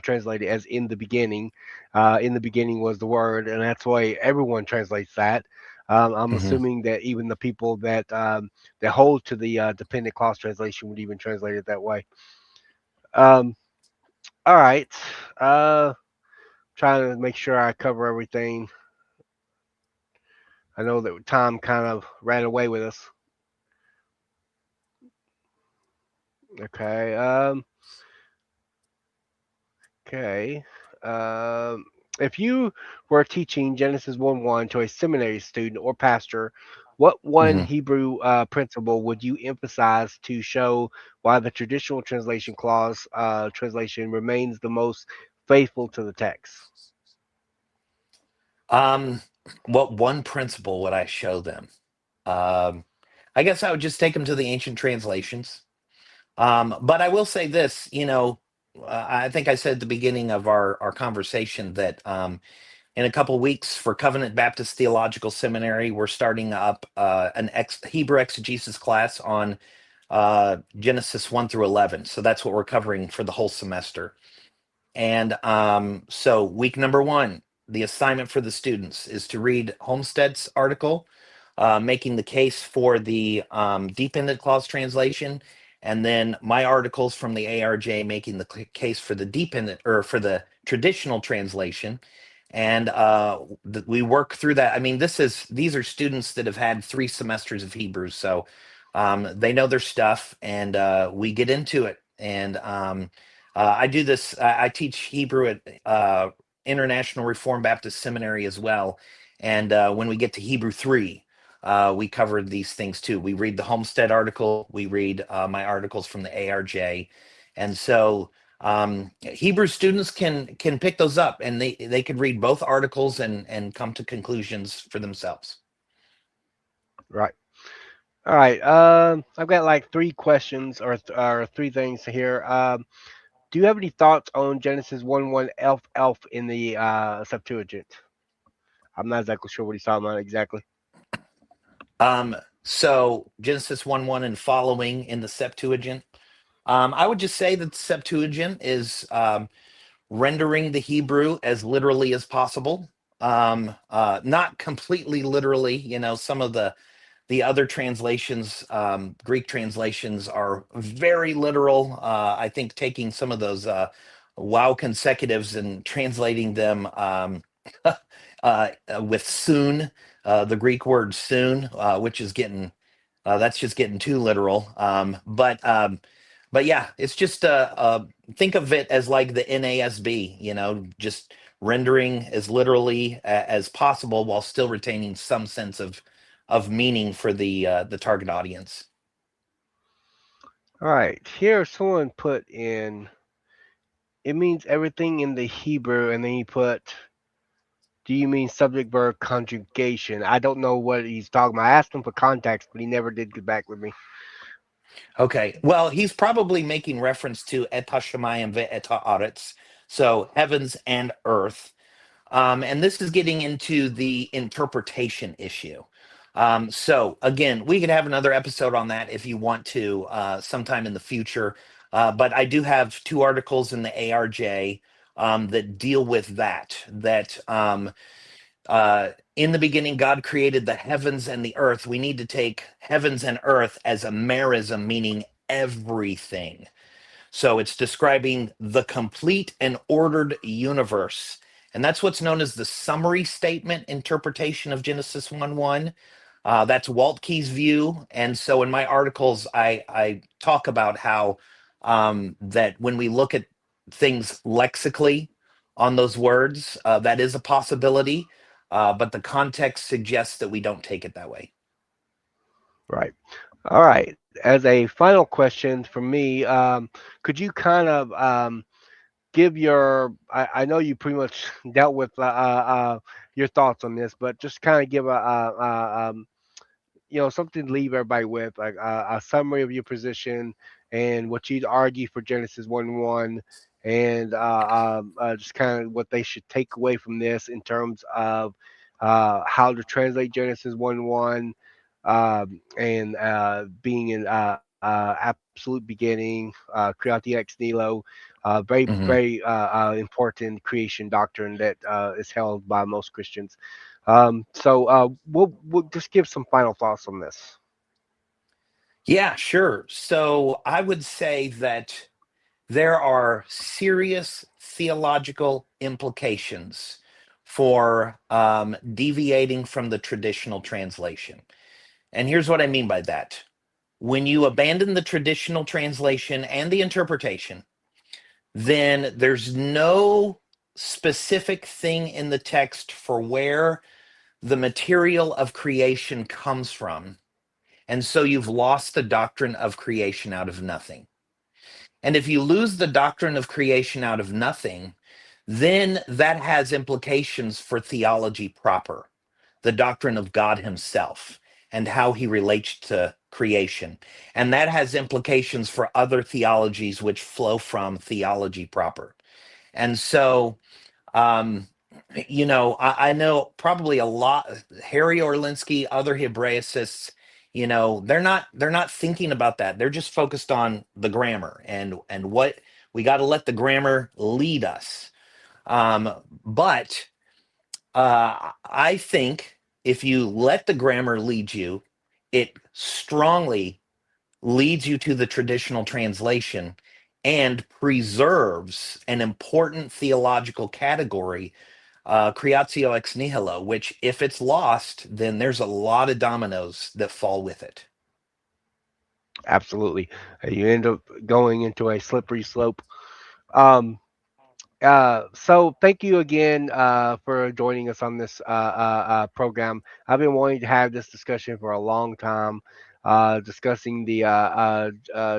translated as in the beginning. In the beginning was the word, and that's why everyone translates that. I'm Hmm. assuming that even the people that hold to the dependent clause translation would even translate it that way. Um, all right. Uh, Trying to make sure I cover everything. I know that time kind of ran away with us. Okay. Okay. Um, if you were teaching Genesis 1:1 to a seminary student or pastor, what one Hmm. Hebrew principle would you emphasize to show why the traditional translation clause translation remains the most faithful to the text? Um, what one principle would I show them? Um, I guess I would just take them to the ancient translations. But I will say this, I think I said at the beginning of our conversation that in a couple weeks for Covenant Baptist Theological Seminary, we're starting up an Hebrew exegesis class on Genesis 1 through 11. So that's what we're covering for the whole semester. And so, week number one, the assignment for the students is to read Homestead's article, making the case for the dependent clause translation, and then my articles from the ARJ making the case for the dependent or for the traditional translation. And we work through that. I mean, these are students that have had 3 semesters of Hebrew, so they know their stuff, and we get into it. And I do this. I teach Hebrew at International Reformed Baptist Seminary as well. And when we get to Hebrew 3, we cover these things too. We read the Homestead article. We read my articles from the ARJ, and so Hebrew students can pick those up, and they could read both articles and come to conclusions for themselves. Right. All right. I've got like three questions or three things here. Do you have any thoughts on Genesis 1:1 elf in the Septuagint? I'm not exactly sure what he's talking about exactly. Um, so Genesis 1:1 and following in the Septuagint. I would just say that the Septuagint is rendering the Hebrew as literally as possible. Not completely literally. Some of the other translations, Greek translations, are very literal. I think taking some of those wow consecutives and translating them with soon, the Greek word soon, which is getting that's just getting too literal. But yeah, it's just think of it as like the NASB, just rendering as literally as possible while still retaining some sense of meaning for the target audience. All right. Here, someone put in. It means everything in the Hebrew, and then he put. Do you mean subject verb conjugation? I don't know what he's talking about. I asked him for context, but he never did get back with me. Okay, well, he's probably making reference to et hashemayim ve'et haaretz, so heavens and earth. And this is getting into the interpretation issue. So again, we could have another episode on that if you want to sometime in the future. But I do have 2 articles in the ARJ that deal with that. In the beginning, God created the heavens and the earth. We need to take heavens and earth as a merism, meaning everything. So it's describing the complete and ordered universe. And that's what's known as the summary statement interpretation of Genesis 1 1. That's Walt Key's view. And so in my articles, I talk about how that when we look at things lexically on those words, that is a possibility. But the context suggests that we don't take it that way. Right. All right. As a final question for me, could you kind of give your? I know you pretty much dealt with your thoughts on this, but just kind of give something to leave everybody with, like a summary of your position and what you'd argue for Genesis 1:1, and just kind of what they should take away from this in terms of how to translate Genesis 1:1, and being in absolute beginning, create ex nihilo, very, Hmm. very important creation doctrine that is held by most Christians. We'll just give some final thoughts on this. Yeah, sure. So I would say that there are serious theological implications for deviating from the traditional translation. And here's what I mean by that. When you abandon the traditional translation and the interpretation, then there's no specific thing in the text for where the material of creation comes from. And so you've lost the doctrine of creation out of nothing. And if you lose the doctrine of creation out of nothing, then that has implications for theology proper, the doctrine of God Himself and how He relates to creation. And that has implications for other theologies which flow from theology proper. And so, um, I know probably a lot. Harry Orlinsky, other Hebraicists, they're not thinking about that. They're just focused on the grammar and what we got to let the grammar lead us. But I think if you let the grammar lead you, it strongly leads you to the traditional translation and preserves an important theological category, creatio ex nihilo, which if it's lost, then there's a lot of dominoes that fall with it. Absolutely. You end up going into a slippery slope. Um, so thank you again for joining us on this program. I've been wanting to have this discussion for a long time, discussing the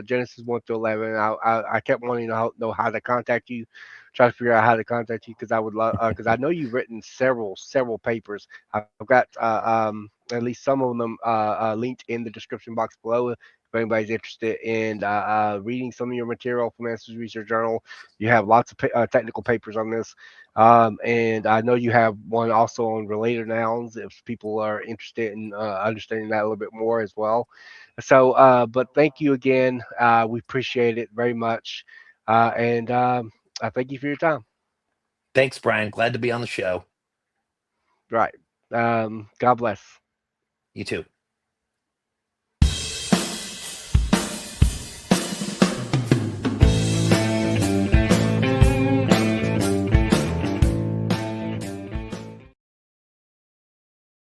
Genesis 1 to 11. I kept wanting to know how to contact you, try to figure out how to contact you because I would love because I know you've written several papers. I've got at least some of them linked in the description box below. If anybody's interested in reading some of your material from Answers Research Journal, you have lots of technical papers on this, and I know you have one also on related nouns if people are interested in understanding that a little bit more as well. But thank you again. We appreciate it very much, and I thank you for your time. Thanks, Brian. Glad to be on the show. Right. God bless. You too.